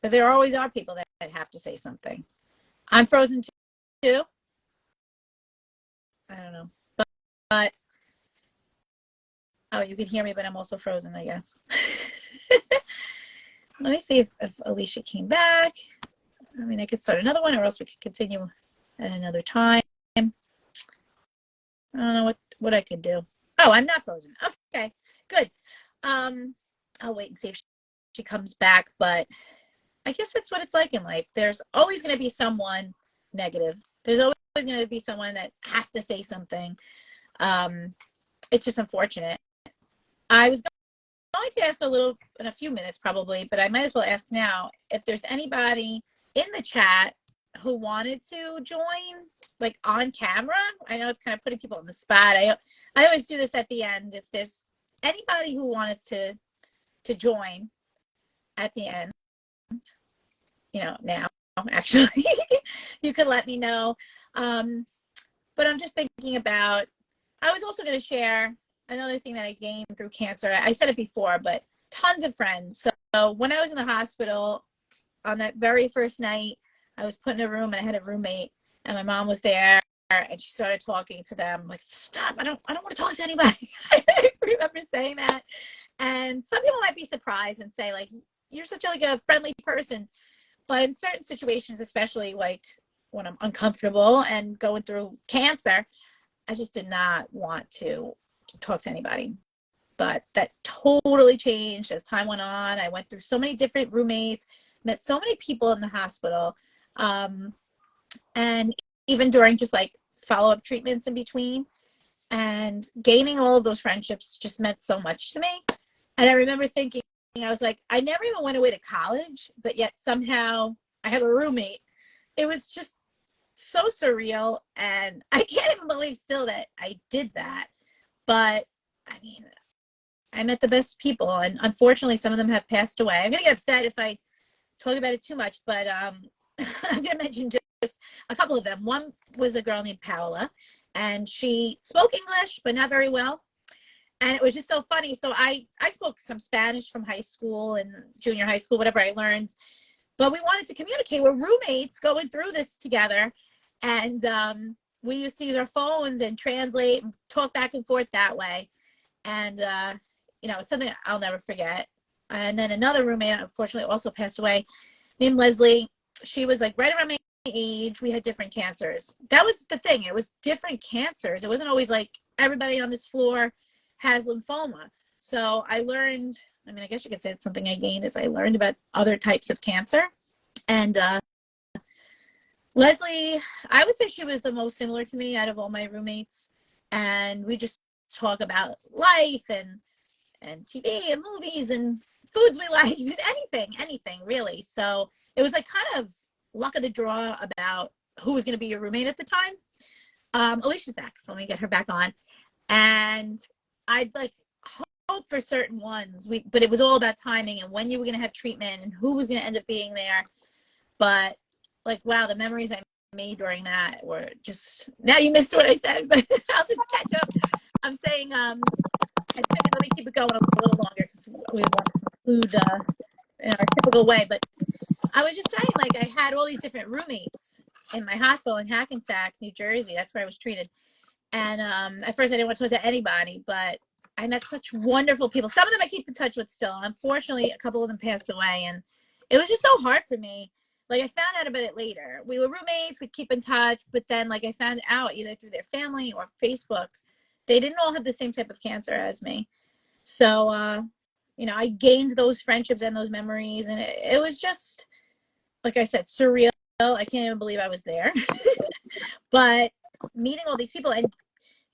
But there always are people that have to say something. I'm frozen too. I don't know. But oh, you can hear me, but I'm also frozen, I guess. Let me see if Alicia came back. I mean, I could start another one, or else we could continue at another time. I don't know what I could do. Oh, I'm not frozen. Okay, good. I'll wait and see if she comes back. But I guess that's what it's like in life. There's always going to be someone negative. There's always going to be someone that has to say something. It's just unfortunate. I was going to ask in a few minutes probably, but I might as well ask now if there's anybody in the chat who wanted to join, like on camera. I know it's kind of putting people on the spot. I always do this at the end. If there's anybody who wanted to join at the end, now actually, you could let me know. But I'm just thinking about. I was also going to share another thing that I gained through cancer. I said it before, but tons of friends. So when I was in the hospital on that very first night, I was put in a room and I had a roommate, and my mom was there, and she started talking to them like, stop, I don't want to talk to anybody. I remember saying that. And some people might be surprised and say, like, you're such a friendly person. But in certain situations, especially like when I'm uncomfortable and going through cancer, I just did not want to talk to anybody. But that totally changed as time went on. I went through so many different roommates, met so many people in the hospital. And even during just like follow-up treatments in between, and gaining all of those friendships just meant so much to me. And I remember thinking, I was like, I never even went away to college, but yet somehow I have a roommate. It was just so surreal, and I can't even believe still that I did that. But I mean, I met the best people, and unfortunately some of them have passed away. I'm gonna get upset if I talk about it too much, but I'm gonna mention just a couple of them. One was a girl named Paola, and she spoke English but not very well, and it was just so funny. So I spoke some Spanish from high school and junior high school, whatever I learned, but we wanted to communicate. We're roommates going through this together, and we used to use our phones and translate and talk back and forth that way. And it's something I'll never forget. And then another roommate, unfortunately, also passed away, named Leslie. She was like right around my age. We had different cancers. That was the thing. It was different cancers. It wasn't always like everybody on this floor has lymphoma. So I learned, I mean, I guess you could say it's something I gained, is I learned about other types of cancer. And Leslie, I would say she was the most similar to me out of all my roommates. And we just talk about life and TV and movies and foods we liked and anything really. So it was like kind of luck of the draw about who was going to be your roommate at the time. Aliesha's back, so let me get her back on. And I'd like hope for certain ones, but it was all about timing and when you were going to have treatment and who was going to end up being there. But like, wow, the memories I made during that were just, now you missed what I said, but I'll just catch up. I'm saying, I said, let me keep it going a little longer because we want to conclude in our typical way. But I was just saying, like, I had all these different roommates in my hospital in Hackensack, New Jersey. That's where I was treated. And at first I didn't want to talk to anybody, but I met such wonderful people. Some of them I keep in touch with still. Unfortunately, a couple of them passed away, and it was just so hard for me. Like, I found out about it later. We were roommates, we'd keep in touch, but then, like, I found out either through their family or Facebook, they didn't all have the same type of cancer as me. So, you know, I gained those friendships and those memories, and it was just, like I said, surreal. I can't even believe I was there. But meeting all these people and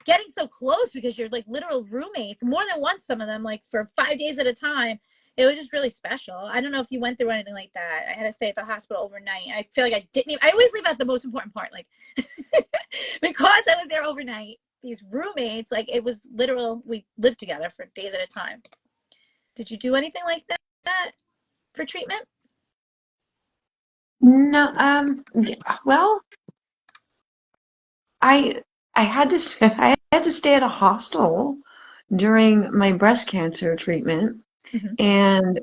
getting so close because you're like literal roommates, more than once, some of them, like for 5 days at a time. It was just really special. I don't know if you went through anything like that. I had to stay at the hospital overnight. I feel like I didn't even, I always leave out the most important part, like because I was there overnight, these roommates, like it was literal, we lived together for days at a time. Did you do anything like that for treatment? No, yeah, well, I I had to stay at a hostel during my breast cancer treatment, Mm-hmm. and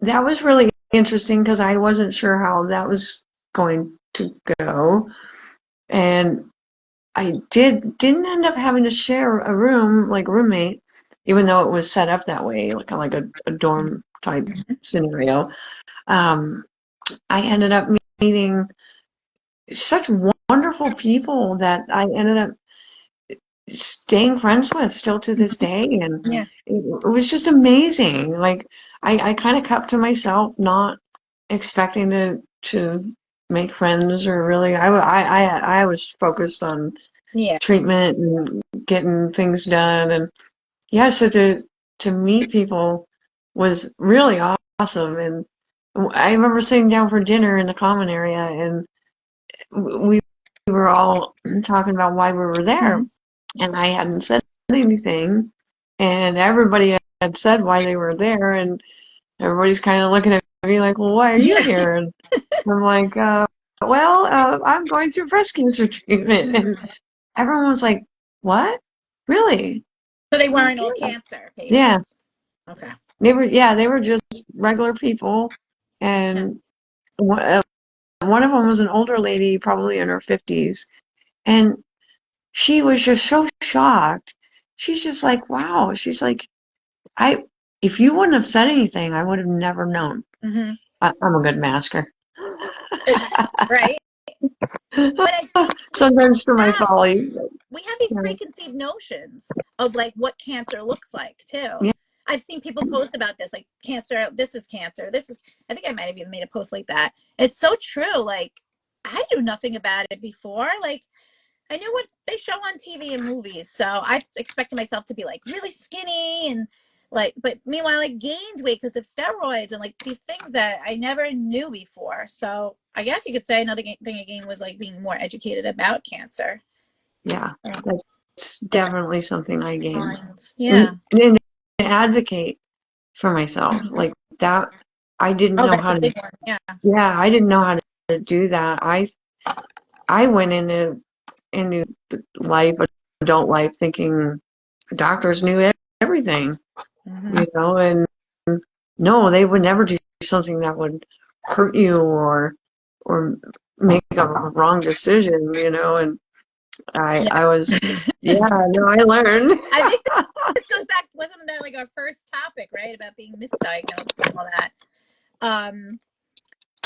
that was really interesting because I wasn't sure how that was going to go, and I didn't end up having to share a room, like roommate, even though it was set up that way, like kind of like a dorm type scenario. Um, I ended up meeting such wonderful people that I ended up staying friends with still to this day, and Yeah. it was just amazing. Like I kind of kept to myself, not expecting to make friends or really. I was focused on Yeah. treatment and getting things done, and yeah, so to meet people was really awesome. And I remember sitting down for dinner in the common area, and we were all talking about why we were there, Mm-hmm. and I hadn't said anything, and everybody had said why they were there, and everybody's kind of looking at me like, well, why are you Yeah. here? And I'm like, I'm going through breast cancer treatment, and everyone was like, what? Really? So they I'm like, weren't all yeah. cancer Yeah, patients. Okay. they were just regular people, Yeah. and one of them was an older lady, probably in her 50s, and she was just so shocked. She's just like, wow. She's like, I, if you wouldn't have said anything, I would have never known. Mm-hmm. I'm a good masker. Right. But I think Sometimes to my have folly. we have these Yeah. preconceived notions of like what cancer looks like too. Yeah. I've seen people post about this, like cancer, this is cancer, this is, I think I might have even made a post like that. It's so true. Like, I knew nothing about it before. Like, I knew what they show on TV and movies. So I expected myself to be like really skinny and like, but meanwhile, I gained weight because of steroids and like these things that I never knew before. So I guess you could say another thing I gained was like being more educated about cancer. Yeah. So, That's definitely something I gained. yeah. And to advocate for myself like that, I didn't Oh, know that's how a to. big one. Yeah. Yeah, I didn't know how to do that. I went into life, adult life, thinking doctors knew everything, Mm-hmm. and no, they would never do something that would hurt you or make a wrong decision, and Yeah. I was, yeah, no, I learned. I think this goes back, wasn't that like our first topic, right? About being misdiagnosed and all that. Um,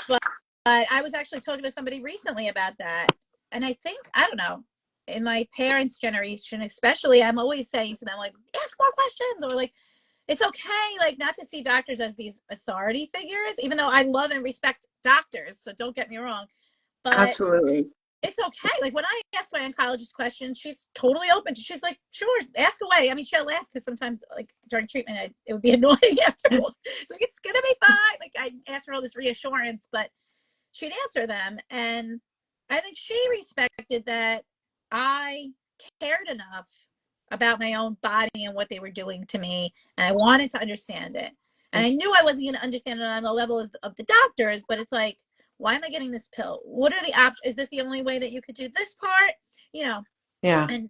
but, but I was actually talking to somebody recently about that. And I think, I don't know, in my parents' generation, especially, I'm always saying to them, like, ask more questions or like, it's okay, like, not to see doctors as these authority figures, even though I love and respect doctors. So don't get me wrong. But Absolutely. it's okay. Like when I ask my oncologist questions, she's totally open to. She's like, "Sure, ask away." I mean, she'll laugh because sometimes, like during treatment, it would be annoying after. It's like it's gonna be fine. Like I ask for all this reassurance, but she'd answer them. And I think she respected that I cared enough about my own body and what they were doing to me, and I wanted to understand it. And I knew I wasn't going to understand it on the level of the doctors, but it's like, why am I getting this pill? What are the options? Is this the only way that you could do this part? You know, Yeah. and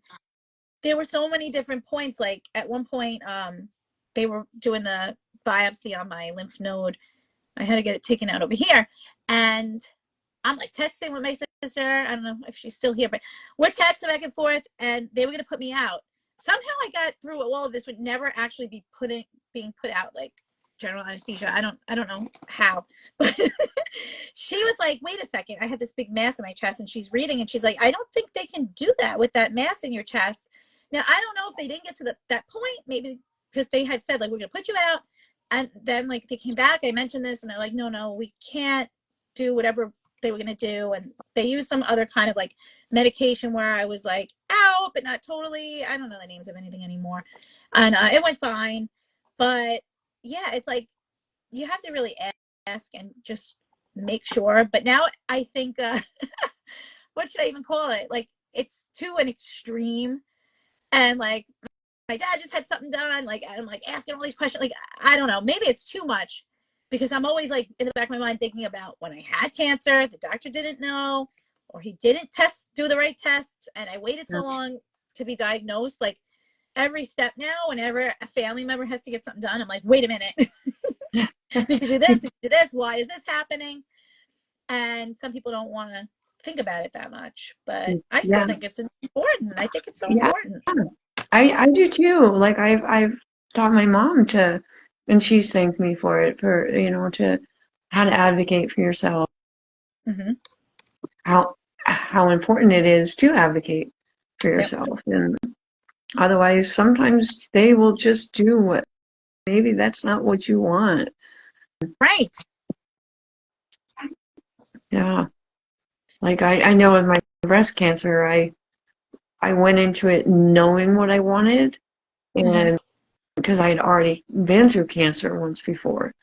there were so many different points. Like at one point, they were doing the biopsy on my lymph node. I had to get it taken out over here. And I'm like texting with my sister. I don't know if she's still here, but we're texting back and forth, and they were going to put me out. Somehow I got through all of this would never actually be being put out, like general anesthesia. I don't know how, but she was like, wait a second, I had this big mass in my chest, and she's reading, and she's like, I don't think they can do that with that mass in your chest. Now I don't know if they didn't get to that point, maybe because they had said like, we're gonna put you out, and then like they came back, I mentioned this, and they're like, no, we can't do whatever they were gonna do. And they used some other kind of like medication where I was like out but not totally. I don't know the names of anything anymore, and it went fine. But yeah, it's like you have to really ask and just make sure. But now I think what should I even call it, like it's to an extreme. And like my dad just had something done, like I'm like asking all these questions, like I don't know, maybe it's too much, because I'm always like in the back of my mind thinking about when I had cancer, the doctor didn't know, or he didn't do the right tests, and I waited so long to be diagnosed. Like every step now, whenever a family member has to get something done, I'm like, wait a minute. Did you do this? Did you do this? Why is this happening? And some people don't want to think about it that much, but I still think it's important. I think it's so important. I do too. Like I've taught my mom to, and she's thanked me for it, for to how to advocate for yourself. Mm-hmm. How important it is to advocate for yourself. Yep. And otherwise sometimes they will just do what maybe that's not what you want. Right. Yeah. Like I know with my breast cancer, I went into it knowing what I wanted, and because I had already been through cancer once before.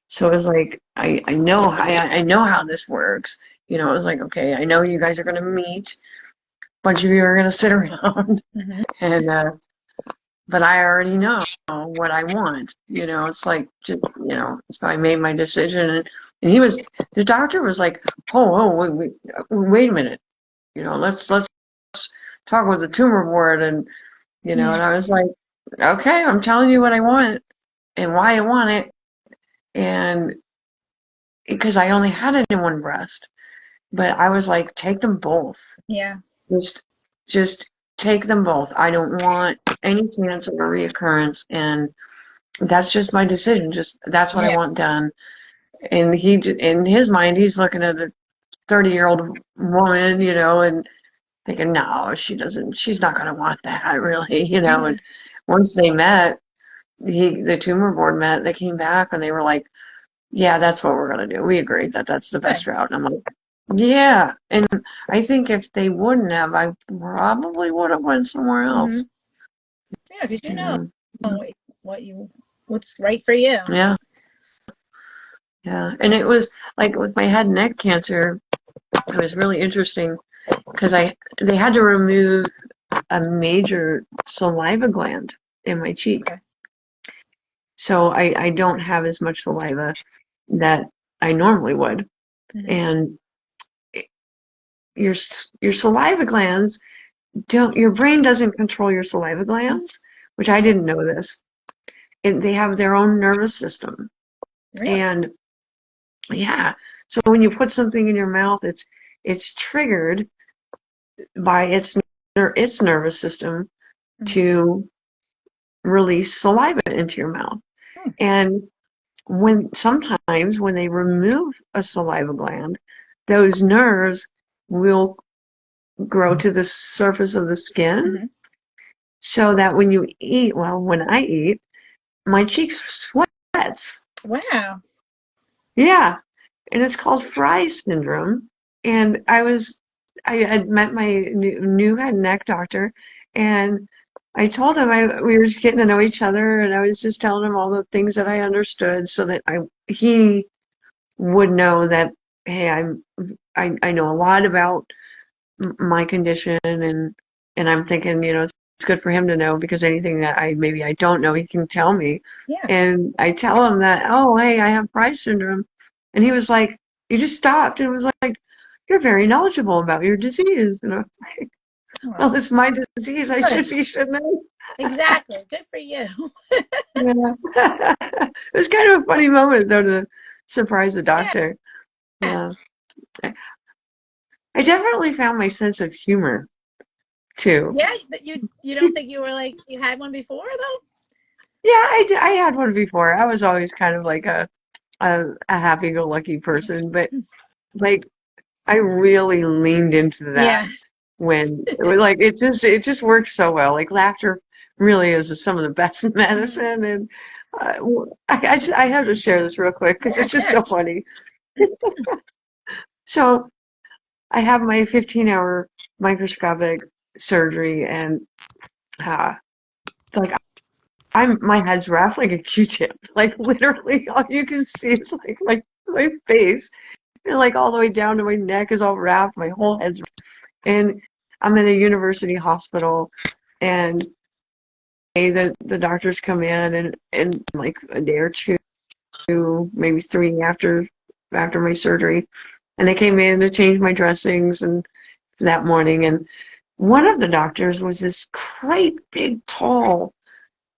So it was like I know how this works. It was like, okay, I know you guys are gonna meet, a bunch of you are gonna sit around, and but I already know what I want. It's like just so I made my decision, and the doctor was like, wait a minute, let's talk with the tumor board, and and I was like, okay, I'm telling you what I want and why I want it, and because I only had it in one breast, but I was like, take them both. Yeah. Just take them both. I don't want any chance of a reoccurrence, and that's just my decision. Just that's what I want done. And in his mind, he's looking at a 30-year-old woman, and thinking, no, she doesn't. She's not going to want that, really, And once they met, the tumor board met. They came back and they were like, yeah, that's what we're going to do. We agree that that's the best route. And I'm like, yeah. And I think if they wouldn't have, I probably would have went somewhere else. Yeah, because what's right for you. Yeah. Yeah. And it was like with my head and neck cancer, it was really interesting because they had to remove a major saliva gland in my cheek. Okay. So I don't have as much saliva that I normally would. And your saliva glands your brain doesn't control your saliva glands, which I didn't know this. They have their own nervous system. Really? And yeah, so when you put something in your mouth, it's triggered by its nervous system to release saliva into your mouth. And sometimes when they remove a saliva gland, those nerves will grow to the surface of the skin, so that when you eat, when I eat, my cheek sweats. Wow. Yeah. And it's called Fry syndrome. And I had met my new head and neck doctor, and I told him we were getting to know each other, and I was just telling him all the things that I understood so that he would know that hey, I know a lot about my condition, and I'm thinking, it's good for him to know because anything that maybe I don't know, he can tell me. Yeah. And I tell him that, oh, hey, I have Price syndrome. And he was like, he just stopped and was like, you're very knowledgeable about your disease. And I was like, Oh, well, it's my disease. I good. should know. Exactly. Good for you. Yeah. It was kind of a funny moment, though, to surprise the Yeah. doctor. Yeah. I definitely found my sense of humor, too. Yeah. You don't think you were like you had one before though? Yeah, I had one before. I was always kind of like a happy-go-lucky person, but like I really leaned into that Yeah. when it was like it just worked so well. Like laughter really is some of the best Mhm. medicine, and I have to share this real quick because Yeah. it's just Sure. so funny. So I have my 15-hour microscopic surgery, and uh, it's like my head's wrapped like a Q-tip. Like literally, all you can see is like my face, and like all the way down to my neck is all wrapped. My whole head's and I'm in a university hospital, and the doctors come in and like a day or two, maybe three after my surgery, and they came in to change my dressings and that morning, and one of the doctors was this great big tall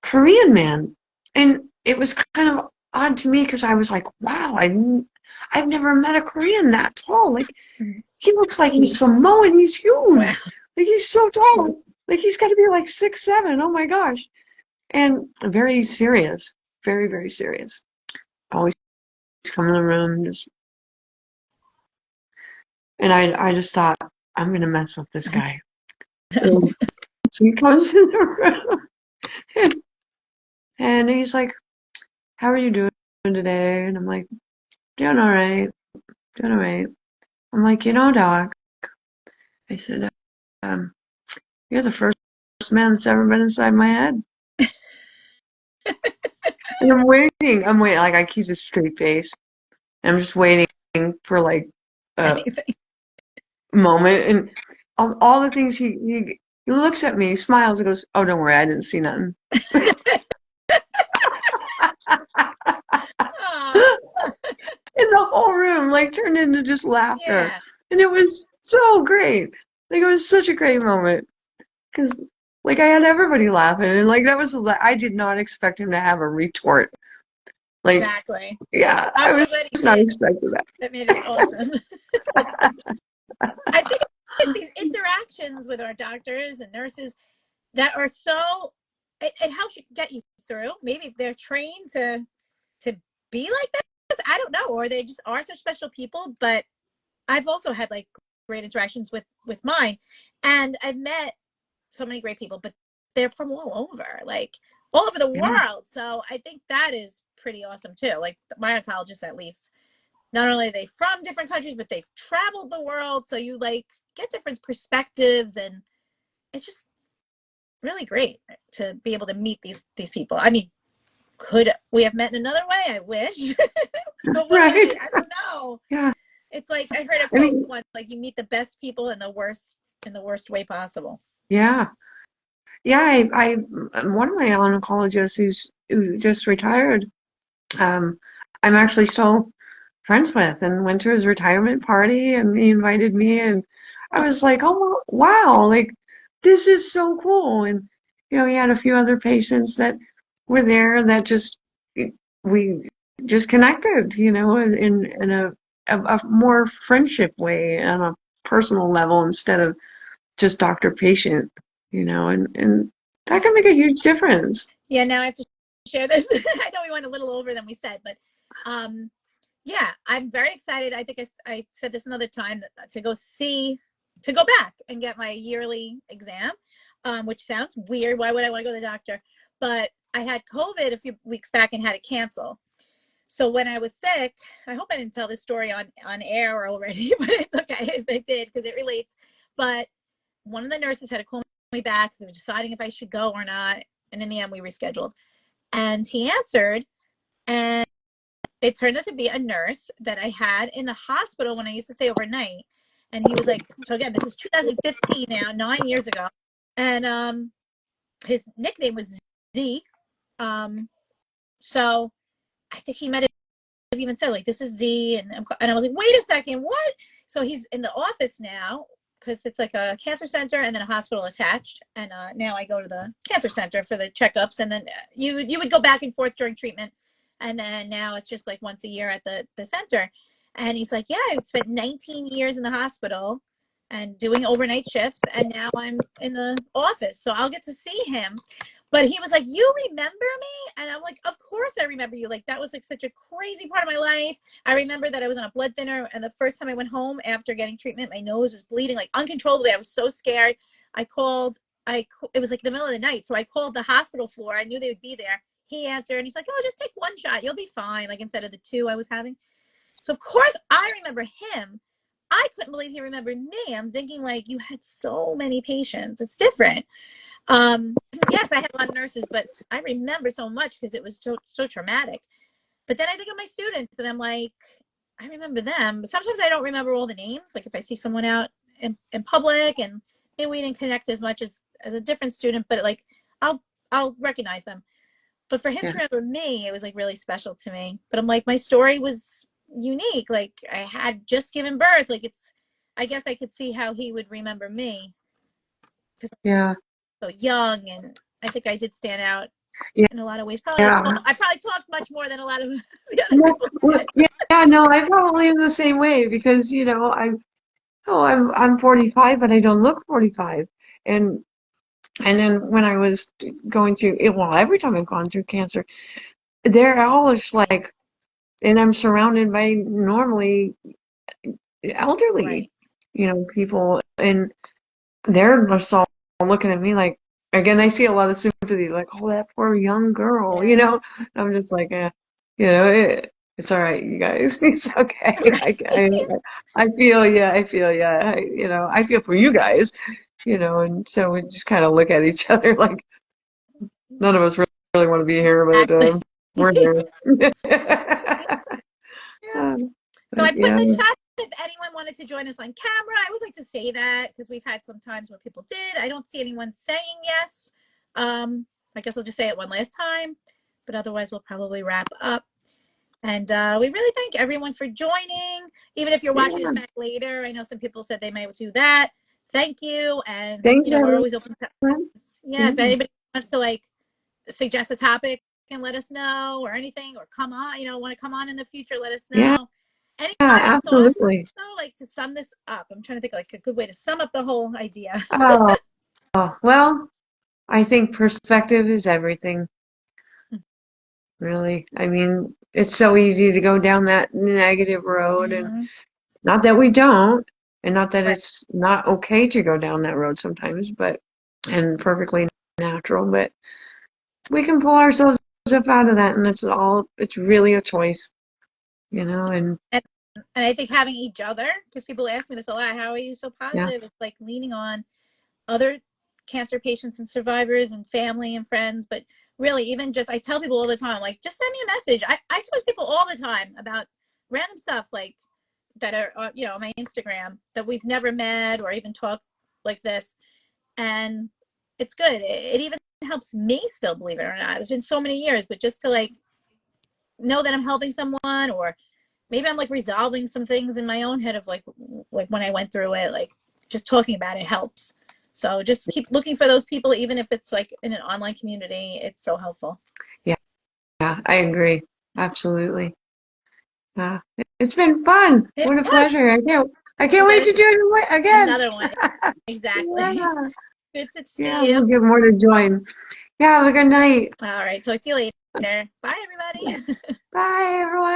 Korean man. And it was kind of odd to me because I was like, wow, I've never met a Korean that tall. Like, Mhm. he looks like he's Samoan. He's Wow. huge. Like, he's so tall. Like, he's got to be like 6'7". Oh my gosh. And very serious. Very, very serious. Always come in the room. And I just thought, I'm going to mess with this guy. And so he comes in the room and he's like, how are you doing today? And I'm like, doing all right. Doing all right. I'm like, doc, I said, um, you're the first man that's ever been inside my head. And I'm waiting, like I keep a straight face. And I'm just waiting for like a Anything. moment. And all the things he looks at me, smiles, and goes, oh, don't worry, I didn't see nothing. Oh, And the whole room like turned into just laughter. yeah. And it was so great. Like it was such a great moment. Because like I had everybody laughing, and like that was I did not expect him to have a retort. Like, Exactly. yeah, I'm I so glad you was not did. expecting that. That made it awesome. I think it's these interactions with our doctors and nurses that are so it helps you get you through. Maybe they're trained to be like this. I don't know, or they just are such special people. But I've also had like great interactions with mine, and I've met so many great people. But they're from all over the Yeah, world. So I think that is pretty awesome too. Like my oncologist, at least, not only are they from different countries, but they've traveled the world. So you like get different perspectives, and it's just really great to be able to meet these people. I mean, could we have met in another way? I wish. But what right. way? I don't know. Yeah, It's like I heard a I quote mean, once, like you meet the best people in the worst way possible. yeah, yeah. One of my oncologists who just retired. Um, I'm actually still friends with, and went to his retirement party, and he invited me, and I was like, oh wow, like this is so cool. And he had a few other patients that were there that just we just connected, in a more friendship way on a personal level instead of just doctor patient, and that can make a huge difference. Yeah, now I have to share this. I know we went a little over than we said, but um, yeah, I'm very excited. I think I said this another time to to go back and get my yearly exam, which sounds weird. Why would I want to go to the doctor? But I had COVID a few weeks back and had to cancel. So when I was sick, I hope I didn't tell this story on air already, but it's okay if I did because it relates. But one of the nurses had to call me back because they were deciding if I should go or not. And in the end, we rescheduled. And he answered, and it turned out to be a nurse that I had in the hospital when I used to stay overnight. And he was like, so again, this is 2015 now, 9 years ago. And his nickname was Z. Um, so I think he might have even said like, "This is Z," and I was like, "Wait a second, what?" So he's in the office now because it's like a cancer center and then a hospital attached. And now I go to the cancer center for the checkups, and then you would go back and forth during treatment, and then now it's just like once a year at the center. And he's like, "Yeah, I spent 19 years in the hospital and doing overnight shifts, and now I'm in the office, so I'll get to see him." But he was like, "You remember me?" And I'm like, "Of course I remember you. Like, that was like such a crazy part of my life. I remember that I was on a blood thinner, and the first time I went home after getting treatment, my nose was bleeding like uncontrollably. I was so scared. I called, it was like the middle of the night. So I called the hospital floor. I knew they would be there. He answered, and he's like, "Oh, just take one shot. You'll be fine." Like, instead of the two I was having. So of course I remember him. I couldn't believe he remembered me. I'm thinking like, you had so many patients. It's different. Yes, I had a lot of nurses, but I remember so much because it was so traumatic. But then I think of my students and I'm like, I remember them. But sometimes I don't remember all the names. Like if I see someone out in public and maybe we didn't connect as much as a different student, but like I'll recognize them. But for him Yeah. to remember me, it was like really special to me. But I'm like, my story was unique. Like I had just given birth. Like I guess I could see how he would remember me because Yeah. I'm so young, and I think I did stand out Yeah. in a lot of ways. Yeah. I probably talked much more than a lot of the other Yeah. people Well, did. yeah. Yeah. No, I probably am the same way because, I'm 45, but I don't look 45. And and then when I was going through it, well, every time I've gone through cancer, they're all just like, and I'm surrounded by normally elderly, Right. people, and they're just all looking at me like, again, I see a lot of sympathy, like, oh, that poor young girl, Yeah. I'm just like, it's all right, you guys, it's okay. Right. I feel, yeah, I feel, yeah, I feel for you guys, and so we just kind of look at each other like none of us really want to be here, but Exactly. we're here. Yeah. Um, So I but put in yeah, the chat if anyone wanted to join us on camera. I would like to say that because we've had some times where people did. I don't see anyone saying yes. I guess I'll just say it one last time, but otherwise we'll probably wrap up. And we really thank everyone for joining. Even if you're watching this yeah. back later, I know some people said they might do that. Thank you. And, Thanks, we're everyone. always open to, yeah, Yeah. if anybody wants to like suggest a topic and let us know or anything, or come on, want to come on in the future, let us Yeah, know. Any final thoughts absolutely. though, like to sum this up? I'm trying to think like a good way to sum up the whole idea. Oh, well, I think perspective is everything, really. I mean, it's so easy to go down that negative road, and Mm-hmm. not that we don't, and not that Right. it's not okay to go down that road sometimes, and perfectly natural, but we can pull ourselves up out of that, and it's really a choice, and And, and I think having each other, because people ask me this a lot, how are you so yeah, positive? It's like leaning on other cancer patients and survivors and family and friends. But really, even just, I tell people all the time, like, just send me a message. I talk to people all the time about random stuff like that are, on my Instagram that we've never met or even talked like this. And it's good. It even helps me still, believe it or not. It's been so many years, but just to like know that I'm helping someone, or maybe I'm like resolving some things in my own head of like when I went through it, like just talking about it helps. So just keep looking for those people, even if it's like in an online community. It's so helpful. yeah, yeah, I agree. Absolutely. It's been fun. It What a was. pleasure. I I'm can't wait glad to it's do it again. another one. Exactly. Yeah. Good to Yeah, see you. we'll get more to join. Yeah, have a good night. All right. Talk to you later. Bye, everybody. Bye, everyone.